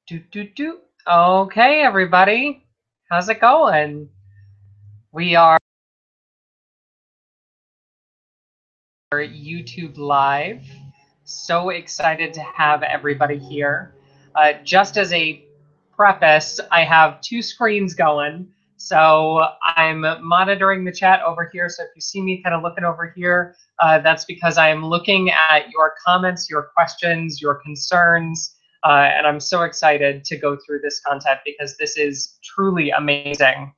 Okay, everybody, how's it going? We are YouTube Live. So excited to have everybody here. Just as a preface, I have two screens going. So I'm monitoring the chat over here. So if you see me kind of looking over here, that's because I am looking at your comments, your questions, your concerns. And I'm so excited to go through this content because this is truly amazing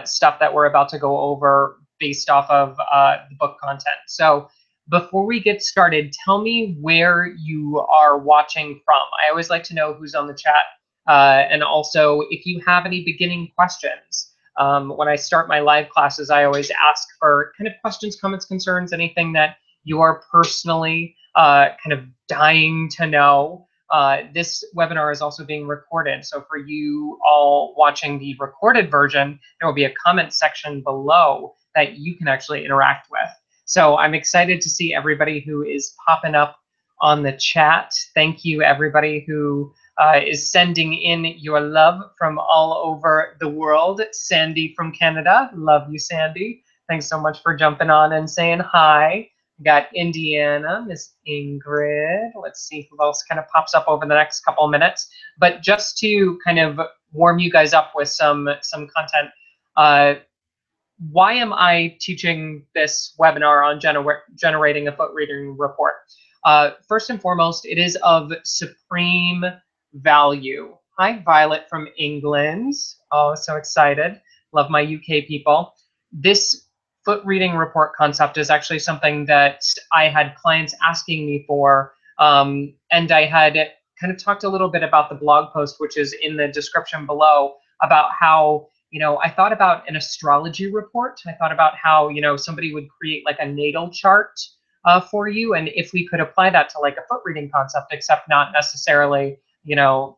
stuff that we're about to go over based off of the book content. So before we get started, tell me where you are watching from. I always like to know who's on the chat. And also, if you have any beginning questions. When I start my live classes, I always ask for kind of questions, comments, concerns, anything that you are personally kind of dying to know. This webinar is also being recorded. So for you all watching the recorded version, there will be a comment section below that you can actually interact with. So I'm excited to see everybody who is popping up on the chat. Thank you, everybody who is sending in your love from all over the world. Sandy from Canada, love you, Sandy. Thanks so much for jumping on and saying hi. We got Indiana, Miss Ingrid. Let's see who else kind of pops up over the next couple of minutes. But just to kind of warm you guys up with some content, why am I teaching this webinar on generating a foot reading report? First and foremost, it is of supreme value. Hi, Violet from England. Oh, so excited. Love my UK people. This foot reading report concept is actually something that I had clients asking me for, and I had kind of talked a little bit about the blog post, which is in the description below, about how I thought about an astrology report. I thought about how, somebody would create like a natal chart for you. And if we could apply that to like a foot reading concept, except not necessarily,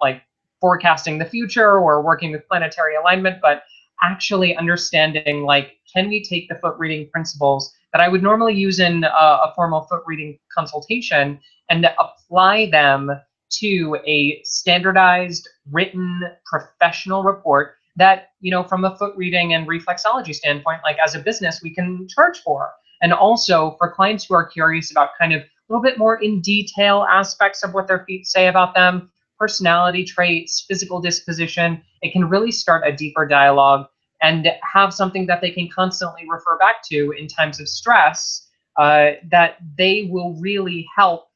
like forecasting the future or working with planetary alignment, but actually understanding, like, can we take the foot reading principles that I would normally use in a formal foot reading consultation and apply them to a standardized, written, professional report that, from a foot reading and reflexology standpoint, like as a business, we can charge for. And also for clients who are curious about kind of a little bit more in detail aspects of what their feet say about them, personality traits, physical disposition, it can really start a deeper dialogue and have something that they can constantly refer back to in times of stress that they will really help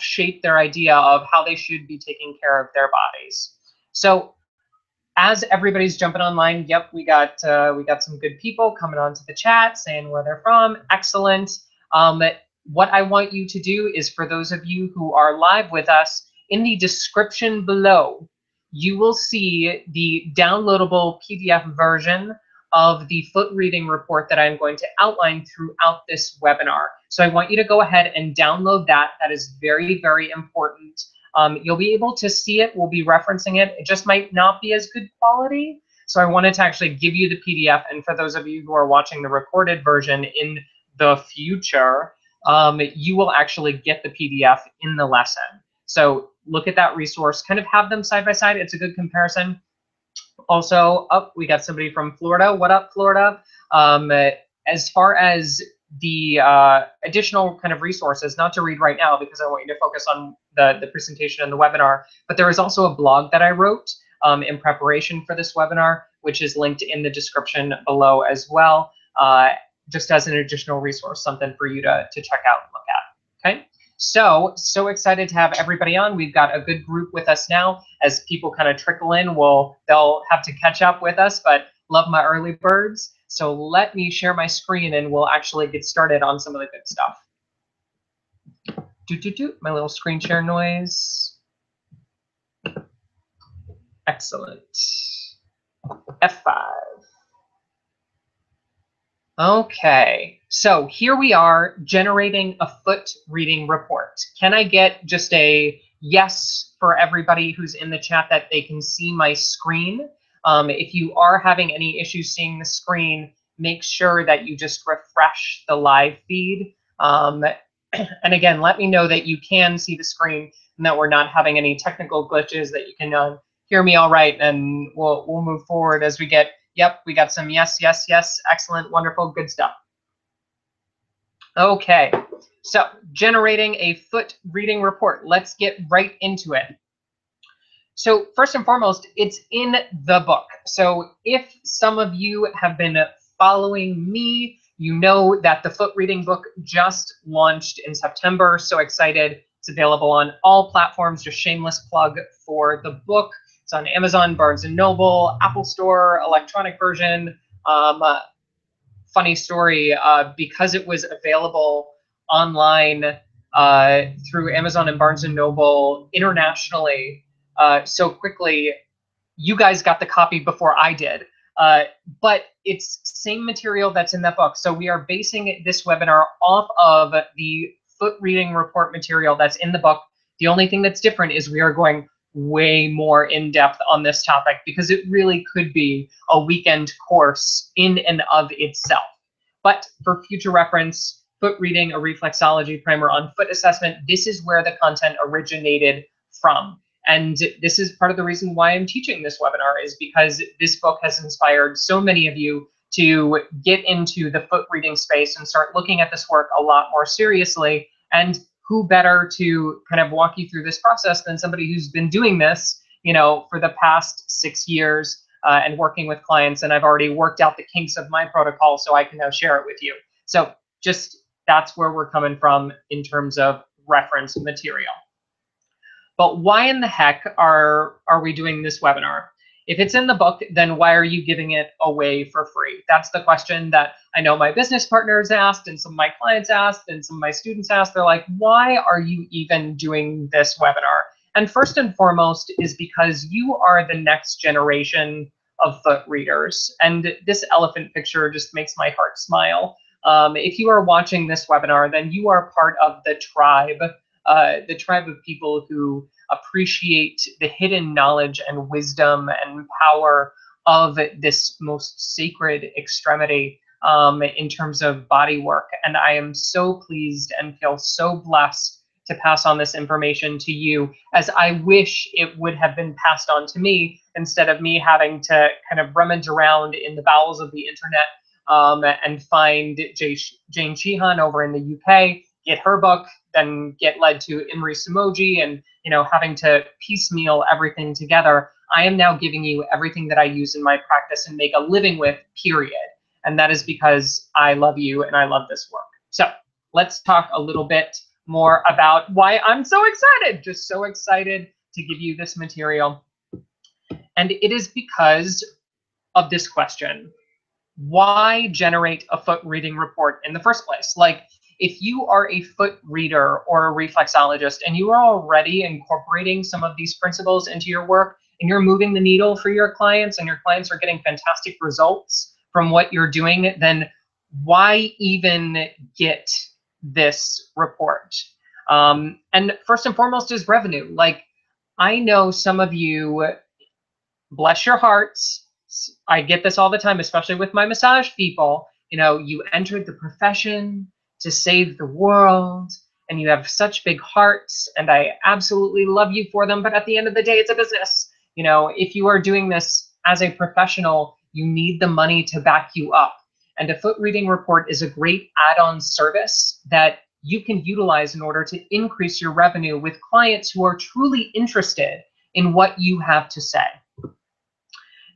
shape their idea of how they should be taking care of their bodies. So as everybody's jumping online, yep, we got some good people coming onto the chat saying where they're from. Excellent. What I want you to do is, for those of you who are live with us, in the description below, you will see the downloadable PDF version of the foot reading report that I'm going to outline throughout this webinar. So I want you to go ahead and download that. That is very, very important. You'll be able to see it. We'll be referencing it. It just might not be as good quality. So I wanted to actually give you the PDF. And for those of you who are watching the recorded version in the future, you will actually get the PDF in the lesson. So look at that resource, kind of have them side by side. It's a good comparison. Also, we got somebody from Florida. What up, Florida? As far as the additional kind of resources, not to read right now because I want you to focus on the presentation and the webinar, but there is also a blog that I wrote in preparation for this webinar, which is linked in the description below as well, just as an additional resource, something for you to check out and look at, okay? So excited to have everybody on. We've got a good group with us now. As people kind of trickle in, they'll have to catch up with us, but love my early birds. So let me share my screen and we'll actually get started on some of the good stuff. My little screen share noise. Excellent. F5. Okay, so here we are generating a foot reading report. Can I get just a yes for everybody who's in the chat that they can see my screen? If you are having any issues seeing the screen, make sure that you just refresh the live feed. And again, let me know that you can see the screen and that we're not having any technical glitches, that you can hear me all right, and we'll move forward as we get, yep, we got some yes, yes, yes, excellent, wonderful, good stuff. Okay, so generating a foot reading report. Let's get right into it. So first and foremost, it's in the book. So if some of you have been following me, you know that the Foot Reading book just launched in September. So excited. It's available on all platforms. Just shameless plug for the book. It's on Amazon, Barnes & Noble, Apple Store, electronic version. Funny story, because it was available online through Amazon and Barnes & Noble internationally so quickly, you guys got the copy before I did. But it's same material that's in that book. So we are basing this webinar off of the Foot Reading report material that's in the book. The only thing that's different is we are going way more in depth on this topic, because it really could be a weekend course in and of itself. But for future reference, Foot Reading, a reflexology primer on foot assessment, this is where the content originated from. And this is part of the reason why I'm teaching this webinar, is because this book has inspired so many of you to get into the foot reading space and start looking at this work a lot more seriously. And who better to kind of walk you through this process than somebody who's been doing this, for the past 6 years and working with clients. And I've already worked out the kinks of my protocol, so I can now share it with you. So just that's where we're coming from in terms of reference material. But why in the heck are we doing this webinar? If it's in the book, then why are you giving it away for free? That's the question that I know my business partners asked, and some of my clients asked, and some of my students asked. They're like, why are you even doing this webinar? And first and foremost is because you are the next generation of foot readers. And this elephant picture just makes my heart smile. If you are watching this webinar, then you are part of the tribe of people who appreciate the hidden knowledge and wisdom and power of this most sacred extremity in terms of body work. And I am so pleased and feel so blessed to pass on this information to you, as I wish it would have been passed on to me, instead of me having to kind of rummage around in the bowels of the internet and find Jane Sheehan over in the UK, get her book, then get led to Imri Sumoji, and having to piecemeal everything together. I am now giving you everything that I use in my practice and make a living with, period. And that is because I love you and I love this work. So let's talk a little bit more about why I'm so excited, just so excited to give you this material. And it is because of this question: why generate a foot reading report in the first place? Like, if you are a foot reader or a reflexologist and you are already incorporating some of these principles into your work, and you're moving the needle for your clients, and your clients are getting fantastic results from what you're doing, then why even get this report? And first and foremost is revenue. Like, I know some of you, bless your hearts, I get this all the time, especially with my massage people. You entered the profession to save the world, and you have such big hearts, and I absolutely love you for them. But at the end of the day, it's a business. If you are doing this as a professional, you need the money to back you up. And a foot reading report is a great add-on service that you can utilize in order to increase your revenue with clients who are truly interested in what you have to say.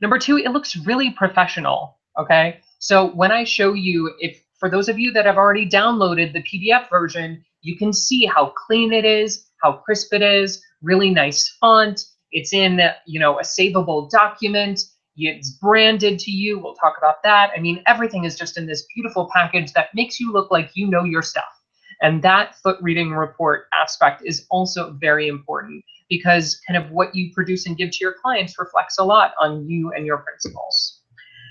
Number two, it looks really professional, okay? So when I show you, for those of you that have already downloaded the PDF version, you can see how clean it is, how crisp it is, really nice font. It's in, a savable document. It's branded to you. We'll talk about that. I mean, everything is just in this beautiful package that makes you look like you know your stuff. And that foot reading report aspect is also very important, because kind of what you produce and give to your clients reflects a lot on you and your principles.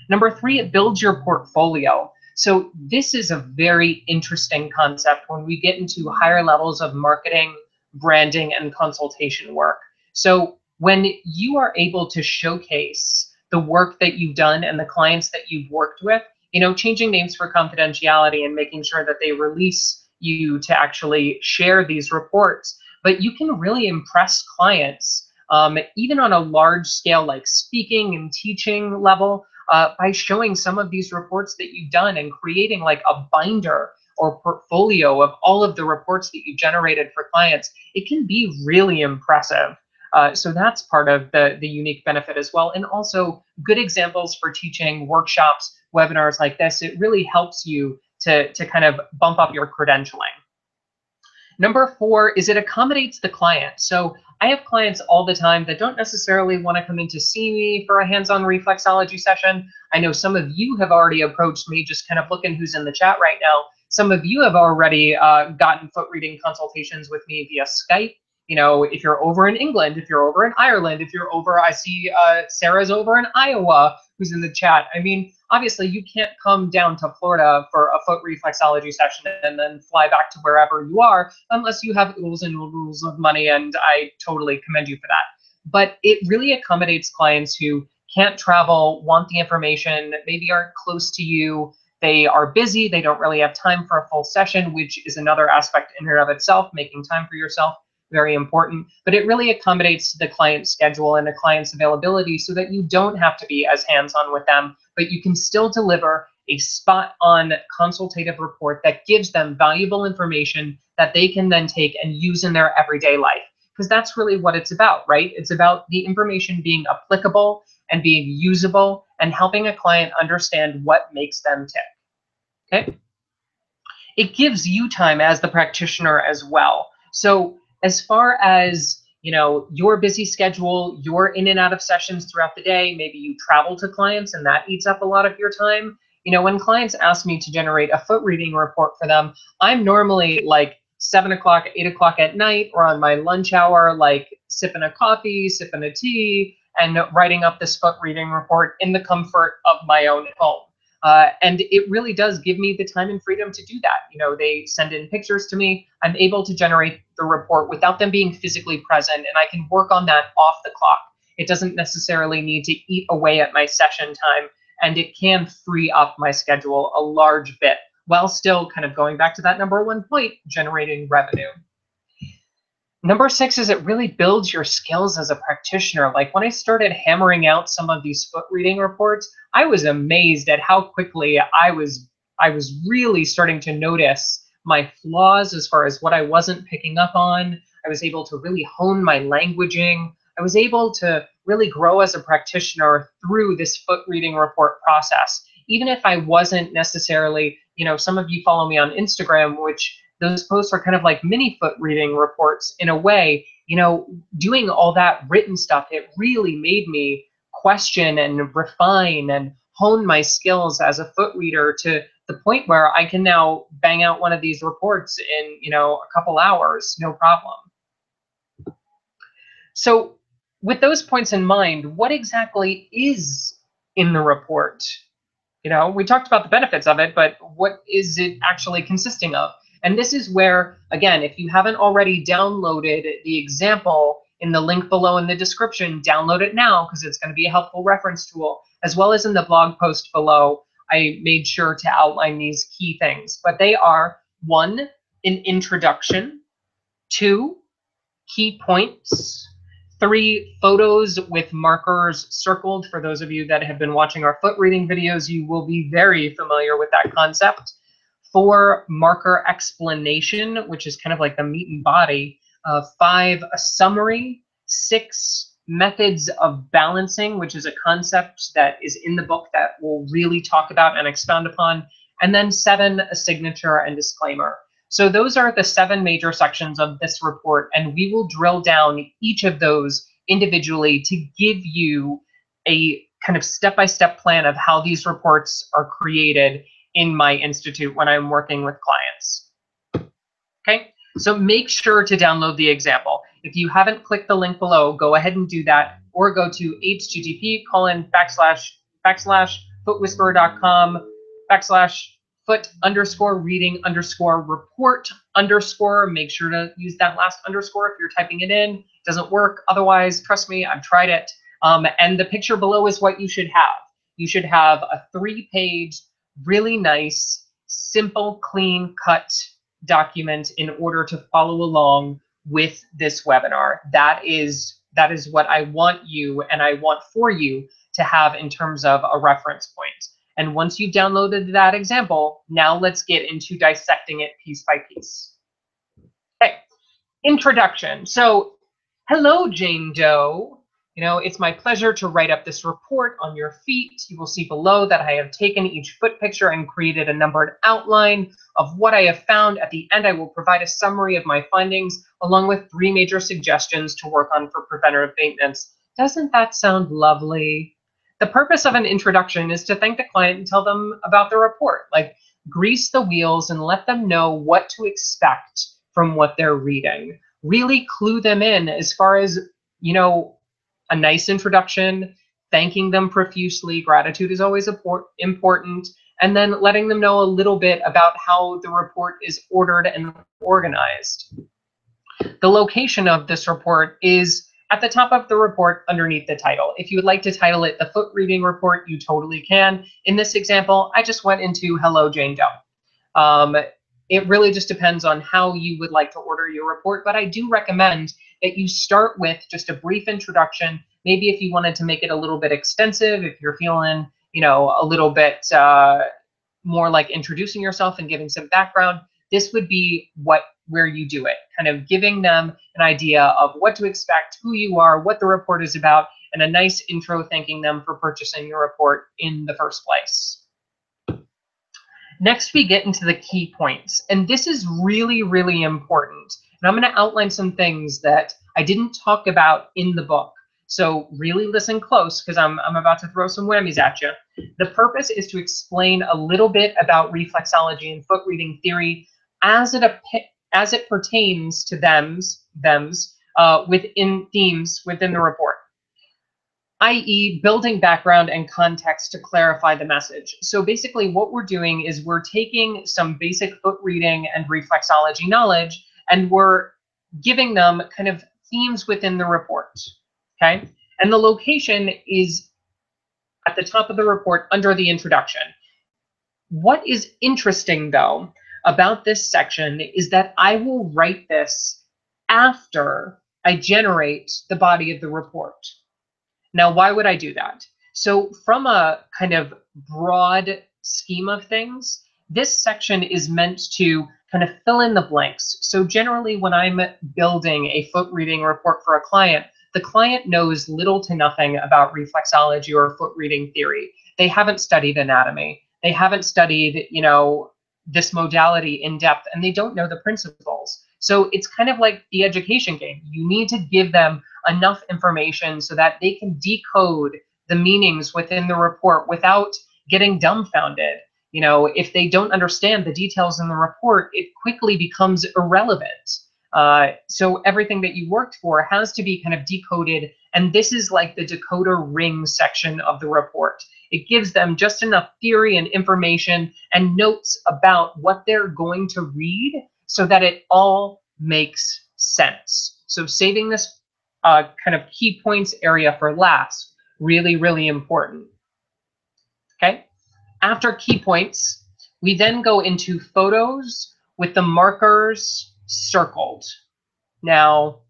Number three, it builds your portfolio. So this is a very interesting concept when we get into higher levels of marketing, branding, and consultation work. So when you are able to showcase the work that you've done and the clients that you've worked with, changing names for confidentiality and making sure that they release you to actually share these reports, but you can really impress clients, even on a large scale, like speaking and teaching level, by showing some of these reports that you've done and creating like a binder or portfolio of all of the reports that you generated for clients. It can be really impressive. So that's part of the unique benefit as well. And also good examples for teaching workshops, webinars like this. It really helps you to kind of bump up your credentialing. Number 4 is it accommodates the client. So I have clients all the time that don't necessarily want to come in to see me for a hands-on reflexology session. I know some of you have already approached me, just kind of looking who's in the chat right now. Some of you have already gotten foot reading consultations with me via Skype. You know, if you're over in England, if you're over in Ireland, if you're over, I see Sarah's over in Iowa who's in the chat. I mean, obviously you can't come down to Florida for a foot reflexology session and then fly back to wherever you are unless you have oodles and oodles of money, and I totally commend you for that. But it really accommodates clients who can't travel, want the information, maybe aren't close to you, they are busy, they don't really have time for a full session, which is another aspect in and of itself, making time for yourself. Very important, but it really accommodates the client's schedule and the client's availability so that you don't have to be as hands-on with them, but you can still deliver a spot-on consultative report that gives them valuable information that they can then take and use in their everyday life. Because that's really what it's about, right? It's about the information being applicable and being usable and helping a client understand what makes them tick. Okay? It gives you time as the practitioner as well. So as far as, you know, your busy schedule, you're in and out of sessions throughout the day, maybe you travel to clients and that eats up a lot of your time. You know, when clients ask me to generate a foot reading report for them, I'm normally like 7 o'clock, 8 o'clock at night, or on my lunch hour, like sipping a coffee, sipping a tea, and writing up this foot reading report in the comfort of my own home. And it really does give me the time and freedom to do that. You know, they send in pictures to me. I'm able to generate the report without them being physically present, and I can work on that off the clock. It doesn't necessarily need to eat away at my session time, and it can free up my schedule a large bit while still kind of going back to that number 1 point, generating revenue. Number 6 is it really builds your skills as a practitioner. Like when I started hammering out some of these foot reading reports, I was amazed at how quickly I was really starting to notice my flaws as far as what I wasn't picking up on. I was able to really hone my languaging. I was able to really grow as a practitioner through this foot reading report process. Even if I wasn't necessarily, you know, some of you follow me on Instagram, which those posts are kind of like mini foot reading reports in a way. You know, doing all that written stuff, it really made me question and refine and hone my skills as a foot reader to the point where I can now bang out one of these reports in, you know, a couple hours, no problem. So with those points in mind, what exactly is in the report? You know, we talked about the benefits of it, but what is it actually consisting of? And this is where, again, if you haven't already downloaded the example in the link below in the description, download it now because it's going to be a helpful reference tool, as well as in the blog post below. I made sure to outline these key things, but they are 1, an introduction, 2, key points, 3, photos with markers circled. For those of you that have been watching our foot reading videos, you will be very familiar with that concept. 4, marker explanation, which is kind of like the meat and body. 5, a summary. 6, methods of balancing, which is a concept that is in the book that we'll really talk about and expound upon. And then 7, a signature and disclaimer. So those are the 7 major sections of this report, and we will drill down each of those individually to give you a kind of step-by-step plan of how these reports are created in my institute when I'm working with clients. Okay, so make sure to download the example. If you haven't clicked the link below, go ahead and do that, or go to http://foot-reading_report_. Make sure to use that last underscore if you're typing it in. It doesn't work otherwise, trust me, I've tried it. And the picture below is what you should have. You should have a 3-page, really nice, simple, clean cut document in order to follow along with this webinar. That is what I want you and I want for you to have in terms of a reference point. And once you've downloaded that example, now let's get into dissecting it piece by piece. Okay, introduction. So, hello, Jane Doe. It's my pleasure to write up this report on your feet. You will see below that I have taken each foot picture and created a numbered outline of what I have found. At the end, I will provide a summary of my findings, along with 3 major suggestions to work on for preventative maintenance. Doesn't that sound lovely? The purpose of an introduction is to thank the client and tell them about the report, like grease the wheels and let them know what to expect from what they're reading. Really clue them in as far as, a nice introduction, thanking them profusely. Gratitude is always important. And then letting them know a little bit about how the report is ordered and organized. The location of this report is at the top of the report underneath the title. If you would like to title it the Foot Reading Report, you totally can. In this example, I just went into Hello, Jane Doe. It really just depends on how you would like to order your report, but I do recommend that you start with just a brief introduction. Maybe if you wanted to make it a little bit extensive, if you're feeling, a little bit more like introducing yourself and giving some background, this would be where you do it, kind of giving them an idea of what to expect, who you are, what the report is about, and a nice intro thanking them for purchasing your report in the first place. Next, we get into the key points, and this is really, really important. And I'm going to outline some things that I didn't talk about in the book. So really listen close, because I'm about to throw some whammies at you. The purpose is to explain a little bit about reflexology and foot reading theory as it pertains to thems within themes within the report, i.e. building background and context to clarify the message. So basically what we're doing is we're taking some basic foot reading and reflexology knowledge and we're giving them kind of themes within the report, okay? And the location is at the top of the report under the introduction. What is interesting though about this section is that I will write this after I generate the body of the report. Now, why would I do that? So from a kind of broad scheme of things, this section is meant to kind of fill in the blanks. So generally when I'm building a foot reading report for a client, the client knows little to nothing about reflexology or foot reading theory. They haven't studied anatomy. They haven't studied, this modality in depth, and they don't know the principles. So it's kind of like the education game. You need to give them enough information so that they can decode the meanings within the report without getting dumbfounded. If they don't understand the details in the report, it quickly becomes irrelevant. So everything that you worked for has to be kind of decoded, and this is like the decoder ring section of the report. It gives them just enough theory and information and notes about what they're going to read so that it all makes sense. So saving this kind of key points area for last, really, really important. Okay, after key points, we then go into photos with the markers circled. Now,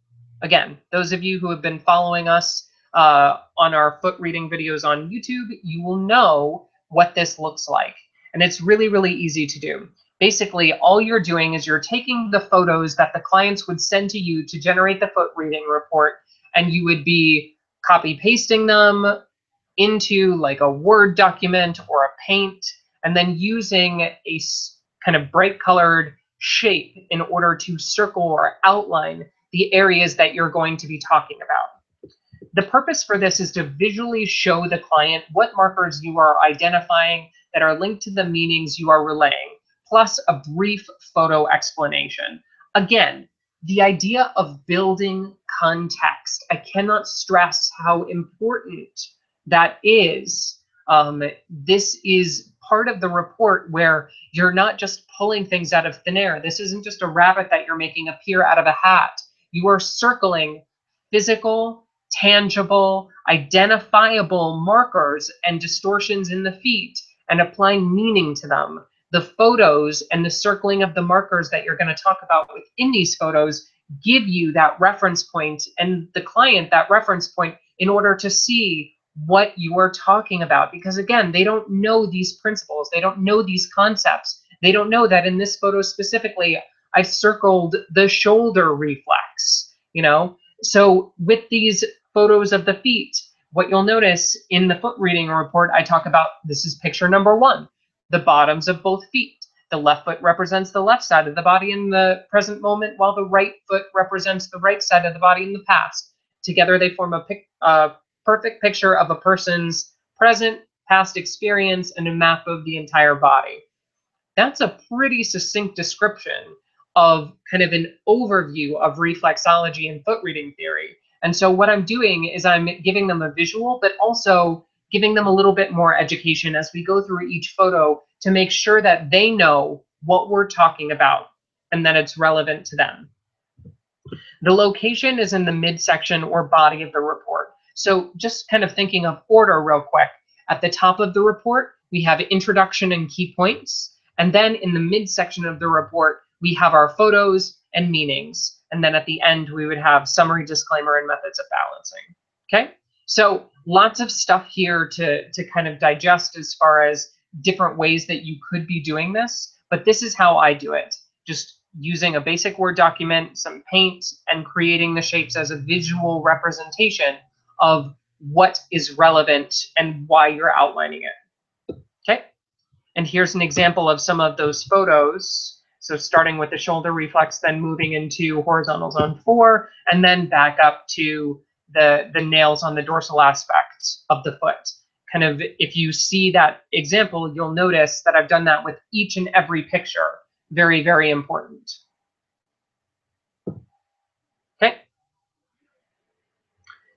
again, those of you who have been following us on our foot reading videos on YouTube, you will know what this looks like. And it's really, really easy to do. Basically, all you're doing is you're taking the photos that the clients would send to you to generate the foot reading report, and you would be copy pasting them into like a Word document or a Paint, and then using a kind of bright colored shape in order to circle or outline the areas that you're going to be talking about. The purpose for this is to visually show the client what markers you are identifying that are linked to the meanings you are relaying, plus a brief photo explanation. Again, the idea of building context, I cannot stress how important that is. This is part of the report where you're not just pulling things out of thin air. This isn't just a rabbit that you're making appear out of a hat. You are circling physical, tangible, identifiable markers and distortions in the feet and applying meaning to them. The photos and the circling of the markers that you're going to talk about within these photos give you that reference point and the client that reference point in order to see what you are talking about. Because again, they don't know these principles. They don't know these concepts. They don't know that in this photo specifically, I've circled the shoulder reflex, you know? So with these photos of the feet, what you'll notice in the foot reading report, I talk about, this is picture number 1, the bottoms of both feet. The left foot represents the left side of the body in the present moment, while the right foot represents the right side of the body in the past. Together, they form a perfect picture of a person's present, past experience, and a map of the entire body. That's a pretty succinct description of kind of an overview of reflexology and foot reading theory. And so what I'm doing is I'm giving them a visual, but also giving them a little bit more education as we go through each photo to make sure that they know what we're talking about and that it's relevant to them. The location is in the midsection or body of the report. So just kind of thinking of order real quick. At the top of the report, we have introduction and key points. And then in the midsection of the report, we have our photos and meanings. And then at the end, we would have summary, disclaimer, and methods of balancing. Okay, so lots of stuff here to kind of digest as far as different ways that you could be doing this. But this is how I do it. Just using a basic Word document, some paint, and creating the shapes as a visual representation of what is relevant and why you're outlining it. Okay, and here's an example of some of those photos. So starting with the shoulder reflex, then moving into horizontal zone 4, and then back up to the nails on the dorsal aspect of the foot. Kind of, if you see that example, you'll notice that I've done that with each and every picture. Very, very important. Okay.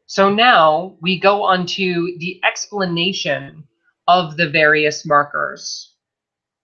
So now we go on to the explanation of the various markers.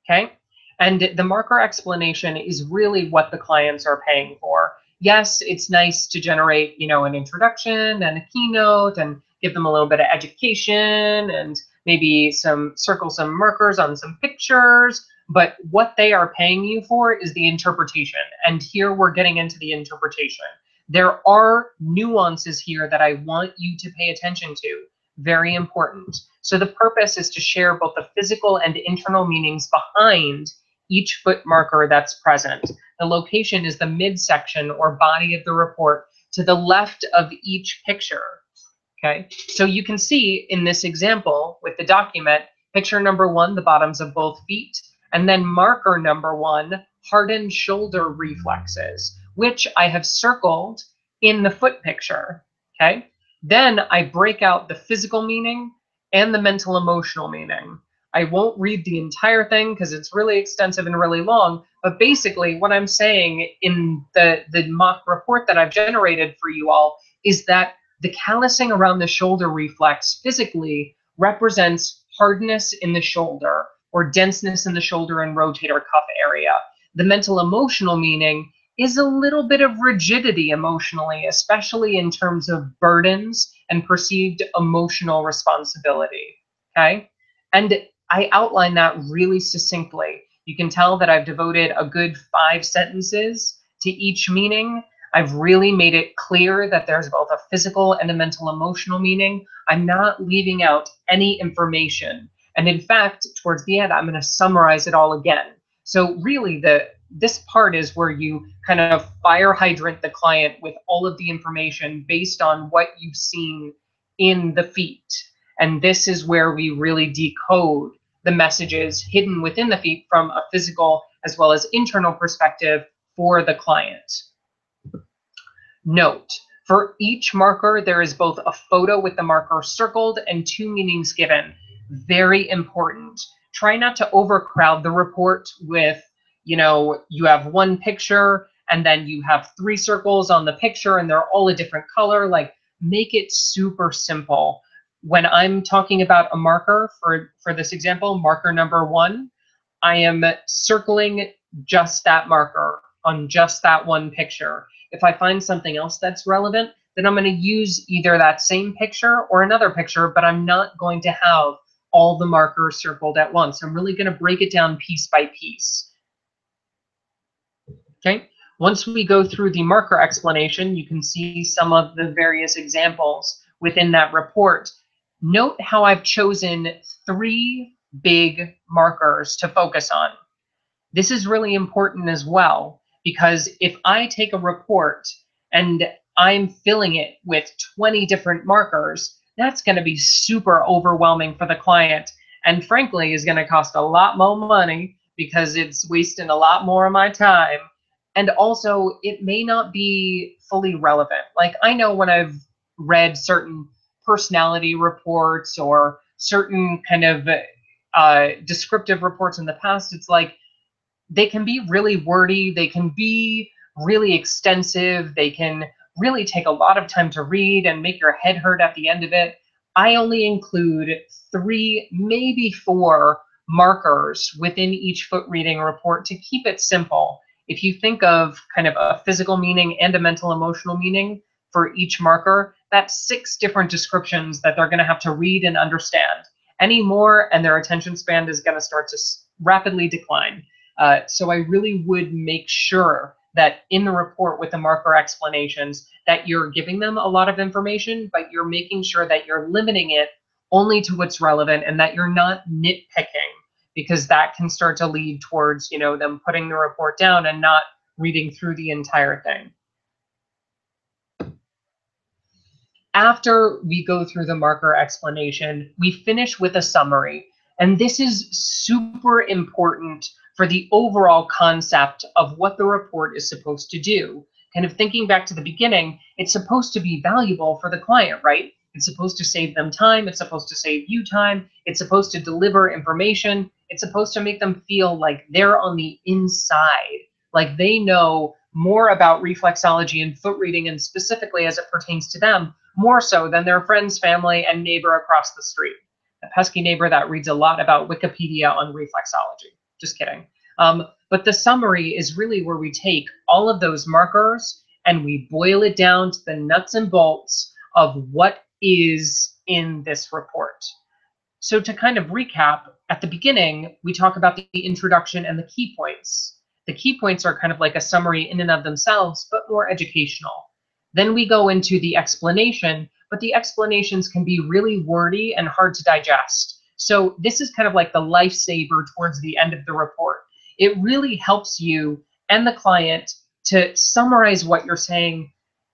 Okay. And the marker explanation is really what the clients are paying for. Yes, it's nice to generate, you know, an introduction and a keynote and give them a little bit of education and maybe circle some markers on some pictures. But what they are paying you for is the interpretation. And here we're getting into the interpretation. There are nuances here that I want you to pay attention to. Very important. So the purpose is to share both the physical and internal meanings behind each foot marker that's present. The location is the midsection or body of the report to the left of each picture. Okay, so you can see in this example with the document, picture number 1, the bottoms of both feet, and then marker number 1, hardened shoulder reflexes, which I have circled in the foot picture. Okay, then I break out the physical meaning and the mental emotional meaning. I won't read the entire thing because it's really extensive and really long, but basically what I'm saying in the mock report that I've generated for you all is that the callousing around the shoulder reflex physically represents hardness in the shoulder or denseness in the shoulder and rotator cuff area. The mental emotional meaning is a little bit of rigidity emotionally, especially in terms of burdens and perceived emotional responsibility. Okay, and I outline that really succinctly. You can tell that I've devoted a good 5 sentences to each meaning. I've really made it clear that there's both a physical and a mental emotional meaning. I'm not leaving out any information. And in fact, towards the end, I'm going to summarize it all again. So really, this part is where you kind of fire hydrant the client with all of the information based on what you've seen in the feet. And this is where we really decode the messages hidden within the feet from a physical as well as internal perspective for the client. Note, for each marker, there is both a photo with the marker circled and 2 meanings given. Very important. Try not to overcrowd the report with, you know, you have 1 picture and then you have 3 circles on the picture and they're all a different color. Like, make it super simple. When I'm talking about a marker, for this example, marker number 1, I am circling just that marker on just that 1 picture. If I find something else that's relevant, then I'm going to use either that same picture or another picture, but I'm not going to have all the markers circled at once. I'm really going to break it down piece by piece. Okay. Once we go through the marker explanation, you can see some of the various examples within that report. Note how I've chosen 3 big markers to focus on. This is really important as well, because if I take a report and I'm filling it with 20 different markers, that's going to be super overwhelming for the client, and frankly is going to cost a lot more money because it's wasting a lot more of my time. And also, it may not be fully relevant. Like, I know when I've read certain personality reports or certain kind of descriptive reports in the past, it's like, they can be really wordy, they can be really extensive, they can really take a lot of time to read and make your head hurt at the end of it. I only include 3, maybe 4 markers within each foot reading report to keep it simple. If you think of kind of a physical meaning and a mental emotional meaning for each marker, that's 6 different descriptions that they're going to have to read and understand. Any more, and their attention span is going to start to rapidly decline. So I really would make sure that in the report with the marker explanations that you're giving them a lot of information, but you're making sure that you're limiting it only to what's relevant and that you're not nitpicking, because that can start to lead towards, them putting the report down and not reading through the entire thing. After we go through the marker explanation, we finish with a summary. And this is super important for the overall concept of what the report is supposed to do. Kind of thinking back to the beginning, it's supposed to be valuable for the client, right? It's supposed to save them time. It's supposed to save you time. It's supposed to deliver information. It's supposed to make them feel like they're on the inside, like they know more about reflexology and foot reading, and specifically as it pertains to them, more so than their friends, family, and neighbor across the street. A pesky neighbor that reads a lot about Wikipedia on reflexology. Just kidding. But the summary is really where we take all of those markers and we boil it down to the nuts and bolts of what is in this report. So to kind of recap, at the beginning, we talk about the introduction and the key points. The key points are kind of like a summary in and of themselves, but more educational. Then we go into the explanation, but the explanations can be really wordy and hard to digest. So this is kind of like the lifesaver towards the end of the report. It really helps you and the client to summarize what you're saying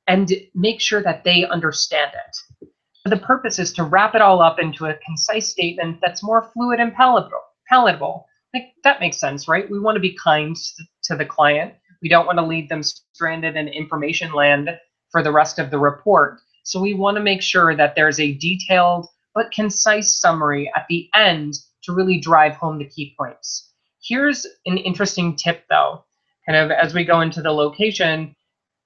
and make sure that they understand it. The purpose is to wrap it all up into a concise statement that's more fluid and palatable. Like, that makes sense, right? We want to be kind to the client. We don't want to leave them stranded in information land for the rest of the report. So we want to make sure that there's a detailed but concise summary at the end to really drive home the key points. Here's an interesting tip, though, kind of as we go into the location,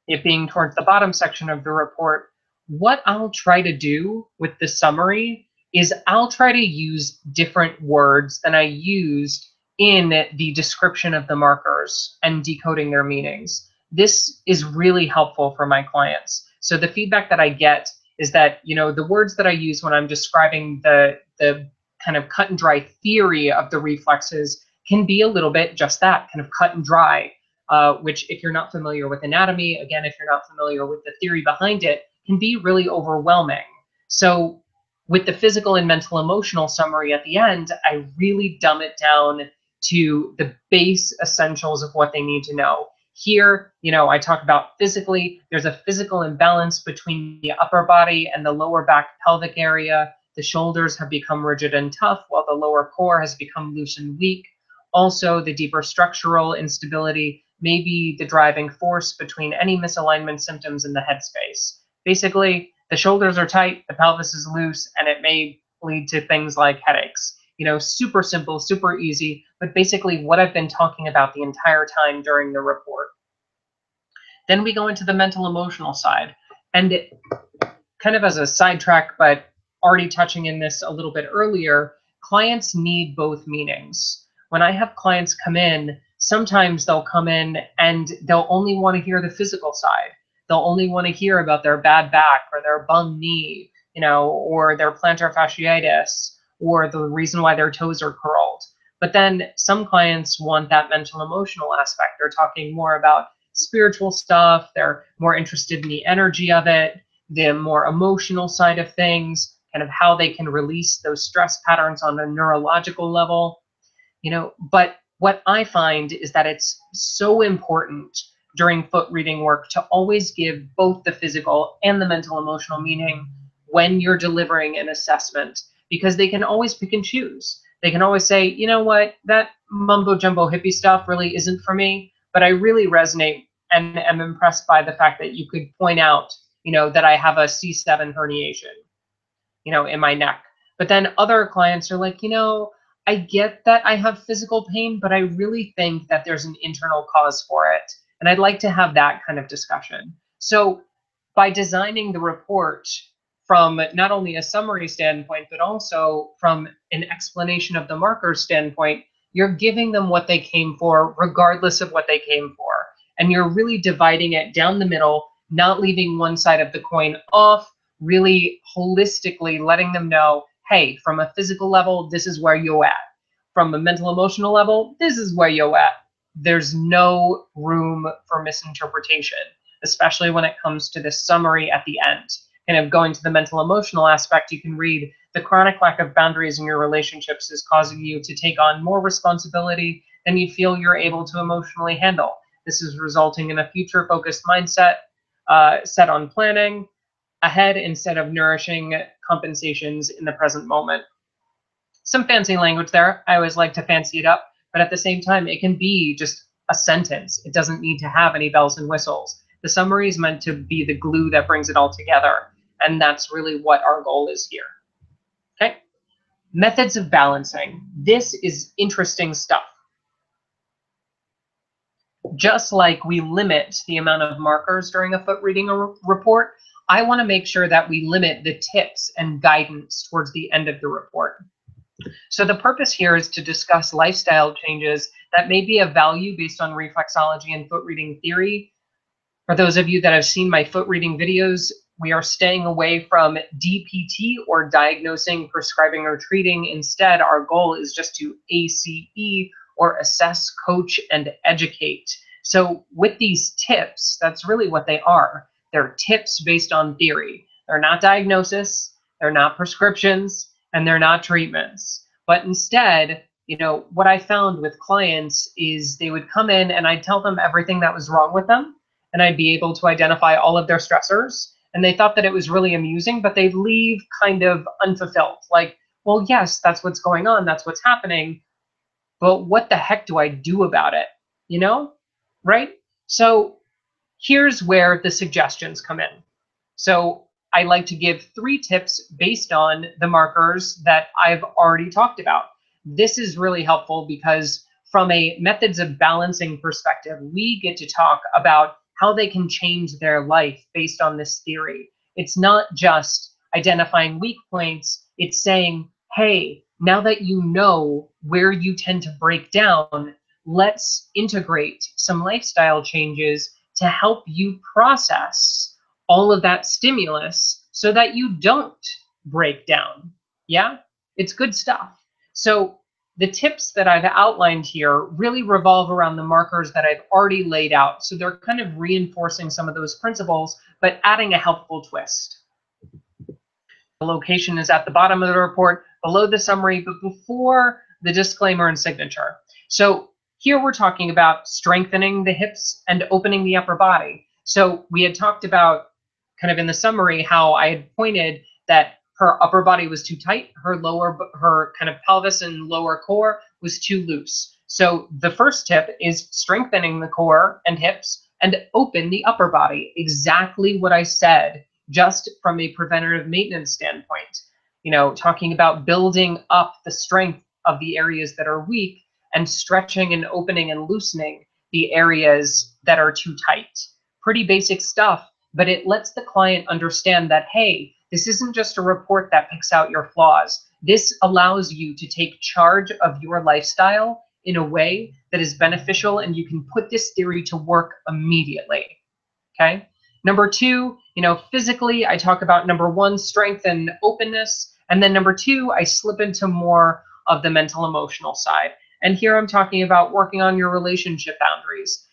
it being towards the bottom section of the report. What I'll try to do with the summary is I'll try to use different words than I used in the description of the markers and decoding their meanings. This is really helpful for my clients. So the feedback that I get is that, the words that I use when I'm describing the kind of cut and dry theory of the reflexes can be a little bit just that, kind of cut and dry, which, if you're not familiar with anatomy, again, if you're not familiar with the theory behind it, can be really overwhelming. So with the physical and mental emotional summary at the end, I really dumb it down to the base essentials of what they need to know. Here, I talk about physically, there's a physical imbalance between the upper body and the lower back pelvic area. The shoulders have become rigid and tough, while the lower core has become loose and weak. Also, the deeper structural instability may be the driving force between any misalignment symptoms in the headspace. Basically, the shoulders are tight, the pelvis is loose, and it may lead to things like headaches. Super simple, super easy, but basically what I've been talking about the entire time during the report. Then we go into the mental emotional side. And kind of as a sidetrack, but already touching in this a little bit earlier, clients need both meanings. When I have clients come in, sometimes they'll come in and they'll only want to hear the physical side. They'll only want to hear about their bad back or their bum knee, or their plantar fasciitis, or the reason why their toes are curled. But then some clients want that mental emotional aspect. They're talking more about spiritual stuff. They're more interested in the energy of it, the more emotional side of things, kind of how they can release those stress patterns on a neurological level. But what I find is that it's so important during foot reading work to always give both the physical and the mental emotional meaning when you're delivering an assessment, because they can always pick and choose. They can always say, you know what, that mumbo jumbo hippie stuff really isn't for me, but I really resonate and am impressed by the fact that you could point out, that I have a C7 herniation, in my neck. But then other clients are like, I get that I have physical pain, but I really think that there's an internal cause for it. And I'd like to have that kind of discussion. So by designing the report from not only a summary standpoint, but also from an explanation of the markers standpoint, you're giving them what they came for, regardless of what they came for. And you're really dividing it down the middle, not leaving one side of the coin off, really holistically letting them know, hey, from a physical level, this is where you're at. From a mental emotional level, this is where you're at. There's no room for misinterpretation, especially when it comes to the summary at the end. Kind of going to the mental emotional aspect, you can read the chronic lack of boundaries in your relationships is causing you to take on more responsibility than you feel you're able to emotionally handle. This is resulting in a future focused mindset set on planning ahead instead of nourishing compensations in the present moment. Some fancy language there. I always like to fancy it up, but at the same time, it can be just a sentence. It doesn't need to have any bells and whistles. The summary is meant to be the glue that brings it all together, and that's really what our goal is here. Okay? Methods of balancing. This is interesting stuff. Just like we limit the amount of markers during a foot reading report, I want to make sure that we limit the tips and guidance towards the end of the report. So the purpose here is to discuss lifestyle changes that may be of value based on reflexology and foot reading theory. For those of you that have seen my foot reading videos, we are staying away from DPT, or diagnosing, prescribing, or treating. Instead, our goal is just to ACE, or assess, coach, and educate. So with these tips, that's really what they are. They're tips based on theory. They're not diagnosis, they're not prescriptions, and they're not treatments. But instead, what I found with clients is they would come in and I'd tell them everything that was wrong with them, and I'd be able to identify all of their stressors. And they thought that it was really amusing, but they'd leave kind of unfulfilled. Like, well, yes, that's what's going on. That's what's happening. But what the heck do I do about it? Right? So here's where the suggestions come in. So I like to give 3 tips based on the markers that I've already talked about. This is really helpful because from a methods of balancing perspective, we get to talk about how they can change their life based on this theory. It's not just identifying weak points, it's saying, hey, now that you know where you tend to break down, let's integrate some lifestyle changes to help you process all of that stimulus so that you don't break down. Yeah, it's good stuff. So the tips that I've outlined here really revolve around the markers that I've already laid out. So they're kind of reinforcing some of those principles, but adding a helpful twist. The location is at the bottom of the report, below the summary, but before the disclaimer and signature. So here we're talking about strengthening the hips and opening the upper body. So we had talked about kind of in the summary how I had pointed that her upper body was too tight, her kind of pelvis and lower core was too loose. So the first tip is strengthening the core and hips and open the upper body. Exactly what I said, just from a preventative maintenance standpoint. Talking about building up the strength of the areas that are weak and stretching and opening and loosening the areas that are too tight. Pretty basic stuff, but it lets the client understand that, hey, this isn't just a report that picks out your flaws. This allows you to take charge of your lifestyle in a way that is beneficial, and you can put this theory to work immediately. Okay? Number 2, physically, I talk about number 1, strength and openness, And then number two, I slip into more of the mental emotional side. And here I'm talking about working on your relationship boundaries.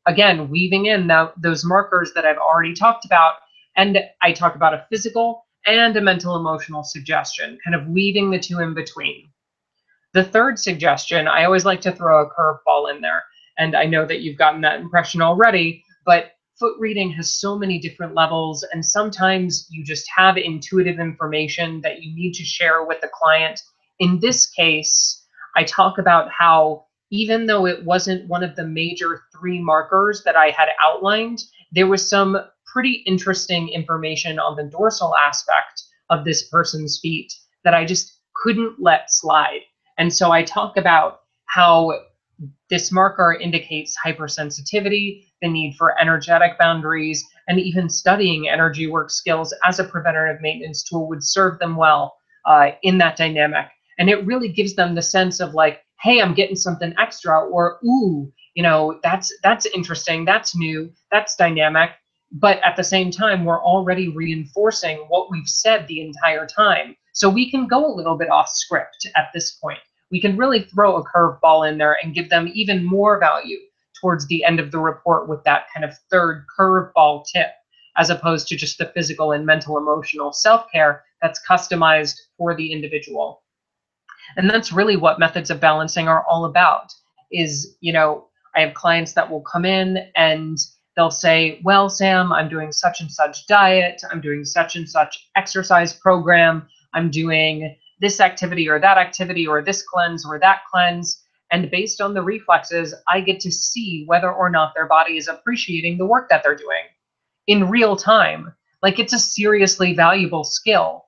Again, weaving in those markers that I've already talked about. And I talk about a physical and a mental emotional suggestion, kind of weaving the two in between. The third suggestion, I always like to throw a curveball in there. And I know that you've gotten that impression already, but foot reading has so many different levels, and sometimes you just have intuitive information that you need to share with the client. In this case, I talk about how even though it wasn't one of the major three markers that I had outlined, there was some pretty interesting information on the dorsal aspect of this person's feet that I just couldn't let slide. And so I talk about how this marker indicates hypersensitivity, the need for energetic boundaries, and even studying energy work skills as a preventative maintenance tool would serve them well in that dynamic. And it really gives them the sense of like, hey, I'm getting something extra, or ooh, that's interesting, that's new, that's dynamic. But at the same time, we're already reinforcing what we've said the entire time. So we can go a little bit off script at this point. We can really throw a curveball in there and give them even more value towards the end of the report with that kind of third curveball tip, as opposed to just the physical and mental emotional self-care that's customized for the individual. And that's really what methods of balancing are all about. I have clients that will come in and they'll say, well, Sam, I'm doing such and such diet, I'm doing such and such exercise program, I'm doing this activity or this cleanse or that cleanse. And based on the reflexes, I get to see whether or not their body is appreciating the work that they're doing in real time. Like, it's a seriously valuable skill.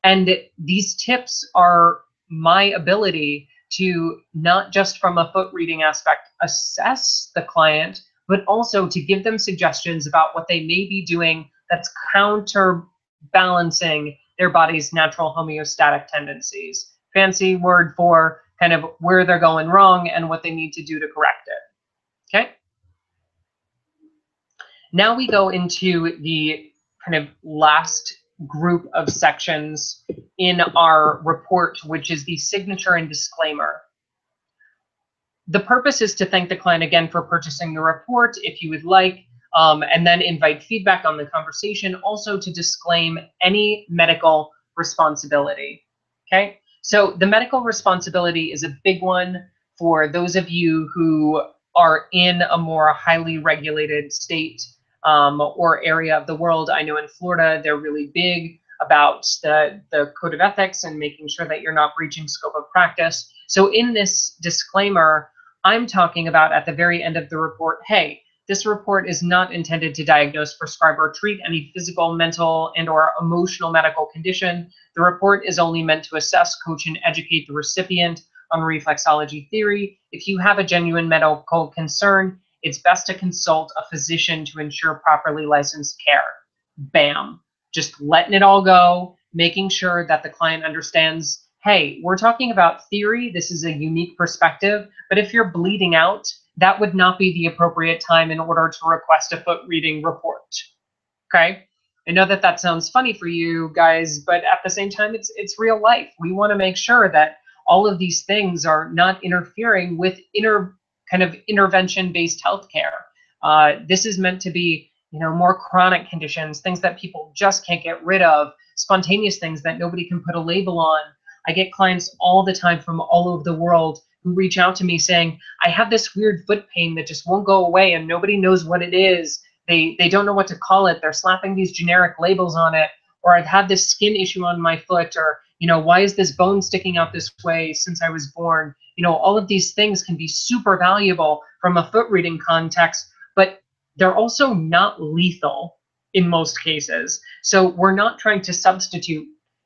And these tips are my ability to, not just from a foot reading aspect, assess the client, but also to give them suggestions about what they may be doing that's counterbalancing their body's natural homeostatic tendencies. Fancy word for kind of where they're going wrong and what they need to do to correct it. Okay. Now we go into the kind of last group of sections in our report, which is the signature and disclaimer. The purpose is to thank the client again for purchasing the report, if you would like, and then invite feedback on the conversation, also to disclaim any medical responsibility. Okay, so the medical responsibility is a big one for those of you who are in a more highly regulated state or area of the world. I know in Florida, they're really big about the code of ethics and making sure that you're not breaching scope of practice. So in this disclaimer, I'm talking about at the very end of the report, hey, this report is not intended to diagnose, prescribe, or treat any physical, mental, and/or emotional medical condition. The report is only meant to assess, coach, and educate the recipient on reflexology theory. If you have a genuine medical concern, it's best to consult a physician to ensure properly licensed care. Bam. Just letting it all go, making sure that the client understands, hey, we're talking about theory. This is a unique perspective, but if you're bleeding out, that would not be the appropriate time in order to request a foot reading report. Okay? I know that that sounds funny for you guys, but at the same time, it's real life. We want to make sure that all of these things are not interfering with kind of intervention-based healthcare. This is meant to be, more chronic conditions, things that people just can't get rid of, spontaneous things that nobody can put a label on. I get clients all the time from all over the world who reach out to me saying, I have this weird foot pain that just won't go away and nobody knows what it is. They don't know what to call it. They're slapping these generic labels on it. Or I've had this skin issue on my foot, or, why is this bone sticking out this way since I was born? All of these things can be super valuable from a foot reading context, but they're also not lethal in most cases. So we're not trying to substitute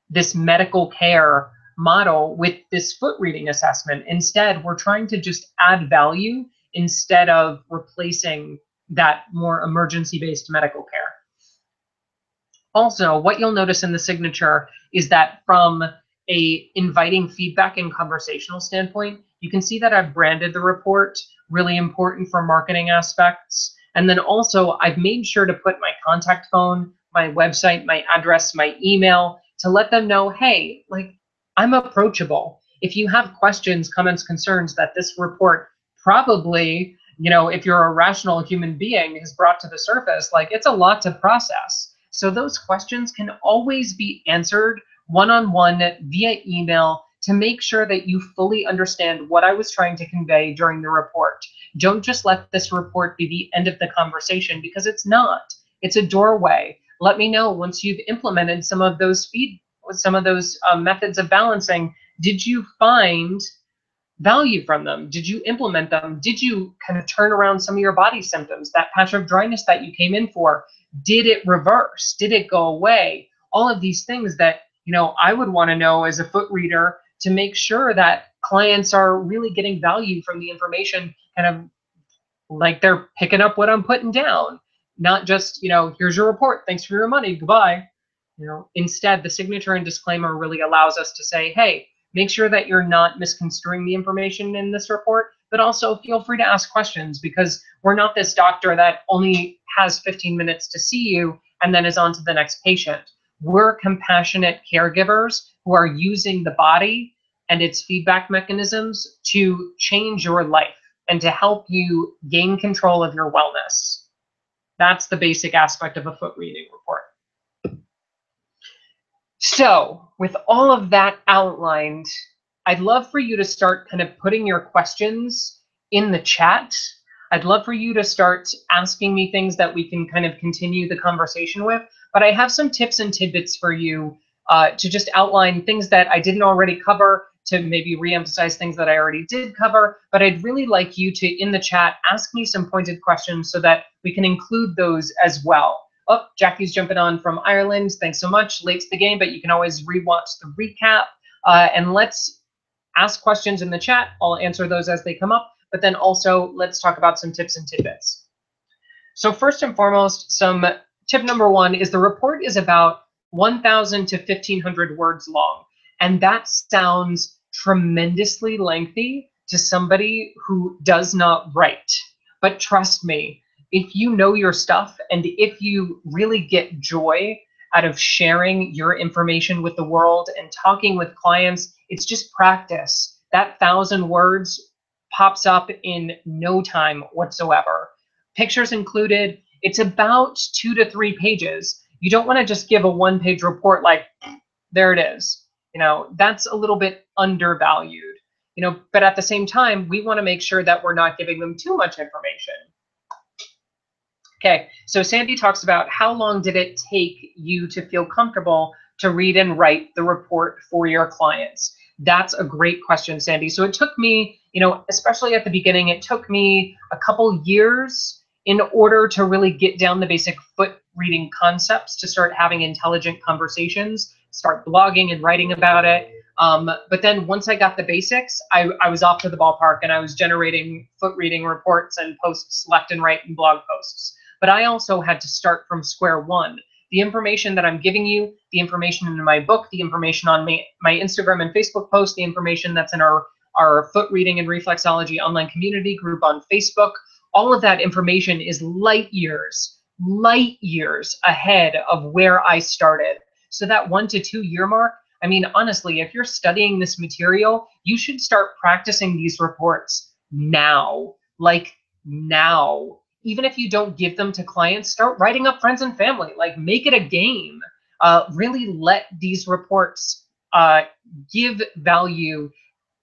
this medical care model with this foot reading assessment. Instead, we're trying to just add value instead of replacing that more emergency-based medical care. Also, what you'll notice in the signature is that from a inviting feedback and conversational standpoint, you can see that I've branded the report, really important for marketing aspects. And then also I've made sure to put my contact phone, my website, my address, my email, to let them know, hey, like, I'm approachable. If you have questions, comments, concerns that this report probably, if you're a rational human being, has brought to the surface, like, it's a lot to process. So those questions can always be answered one-on-one via email to make sure that you fully understand what I was trying to convey during the report. Don't just let this report be the end of the conversation, because it's not. It's a doorway. Let me know once you've implemented some of those methods of balancing. Did you find value from them? Did you implement them? Did you kind of turn around some of your body symptoms? That patch of dryness that you came in for, did it reverse? Did it go away? All of these things that, I would want to know as a foot reader to make sure that clients are really getting value from the information, kind of like they're picking up what I'm putting down, not just, here's your report, thanks for your money, goodbye. Instead, the signature and disclaimer really allows us to say, hey, make sure that you're not misconstruing the information in this report, but also feel free to ask questions, because we're not this doctor that only has 15 minutes to see you and then is on to the next patient. We're compassionate caregivers who are using the body and its feedback mechanisms to change your life and to help you gain control of your wellness. That's the basic aspect of a foot reading report. So with all of that outlined, I'd love for you to start kind of putting your questions in the chat. I'd love for you to start asking me things that we can kind of continue the conversation with. But I have some tips and tidbits for you to just outline things that I didn't already cover, to maybe reemphasize things that I already did cover. But I'd really like you to, in the chat, ask me some pointed questions so that we can include those as well. Oh, Jackie's jumping on from Ireland. Thanks so much. Late to the game, but you can always rewatch the recap. And let's ask questions in the chat. I'll answer those as they come up. But then also, let's talk about some tips and tidbits. So first and foremost, some tip number one is the report is about 1,000 to 1,500 words long. And that sounds tremendously lengthy to somebody who does not write. But trust me, if you know your stuff and if you really get joy out of sharing your information with the world and talking with clients, it's just practice. That 1,000 words pops up in no time whatsoever. Pictures included. It's about 2 to 3 pages. You don't want to just give a one-page report like, there it is. That's a little bit undervalued. But at the same time, we want to make sure that we're not giving them too much information. Okay, so Sandy talks about how long did it take you to feel comfortable to read and write the report for your clients? That's a great question, Sandy. So it took me, especially at the beginning, it took me a couple years in order to really get down the basic foot reading concepts, to start having intelligent conversations, start blogging and writing about it. But then once I got the basics, I was off to the ballpark and I was generating foot reading reports and posts left and right in blog posts. But I also had to start from square one. The information that I'm giving you, the information in my book, the information on my Instagram and Facebook post, the information that's in our Foot Reading and Reflexology online community group on Facebook, all of that information is light years ahead of where I started. So that 1 to 2 year mark, I mean, honestly, if you're studying this material, you should start practicing these reports now, like now. Even if you don't give them to clients, start writing up friends and family, like make it a game. Really let these reports give value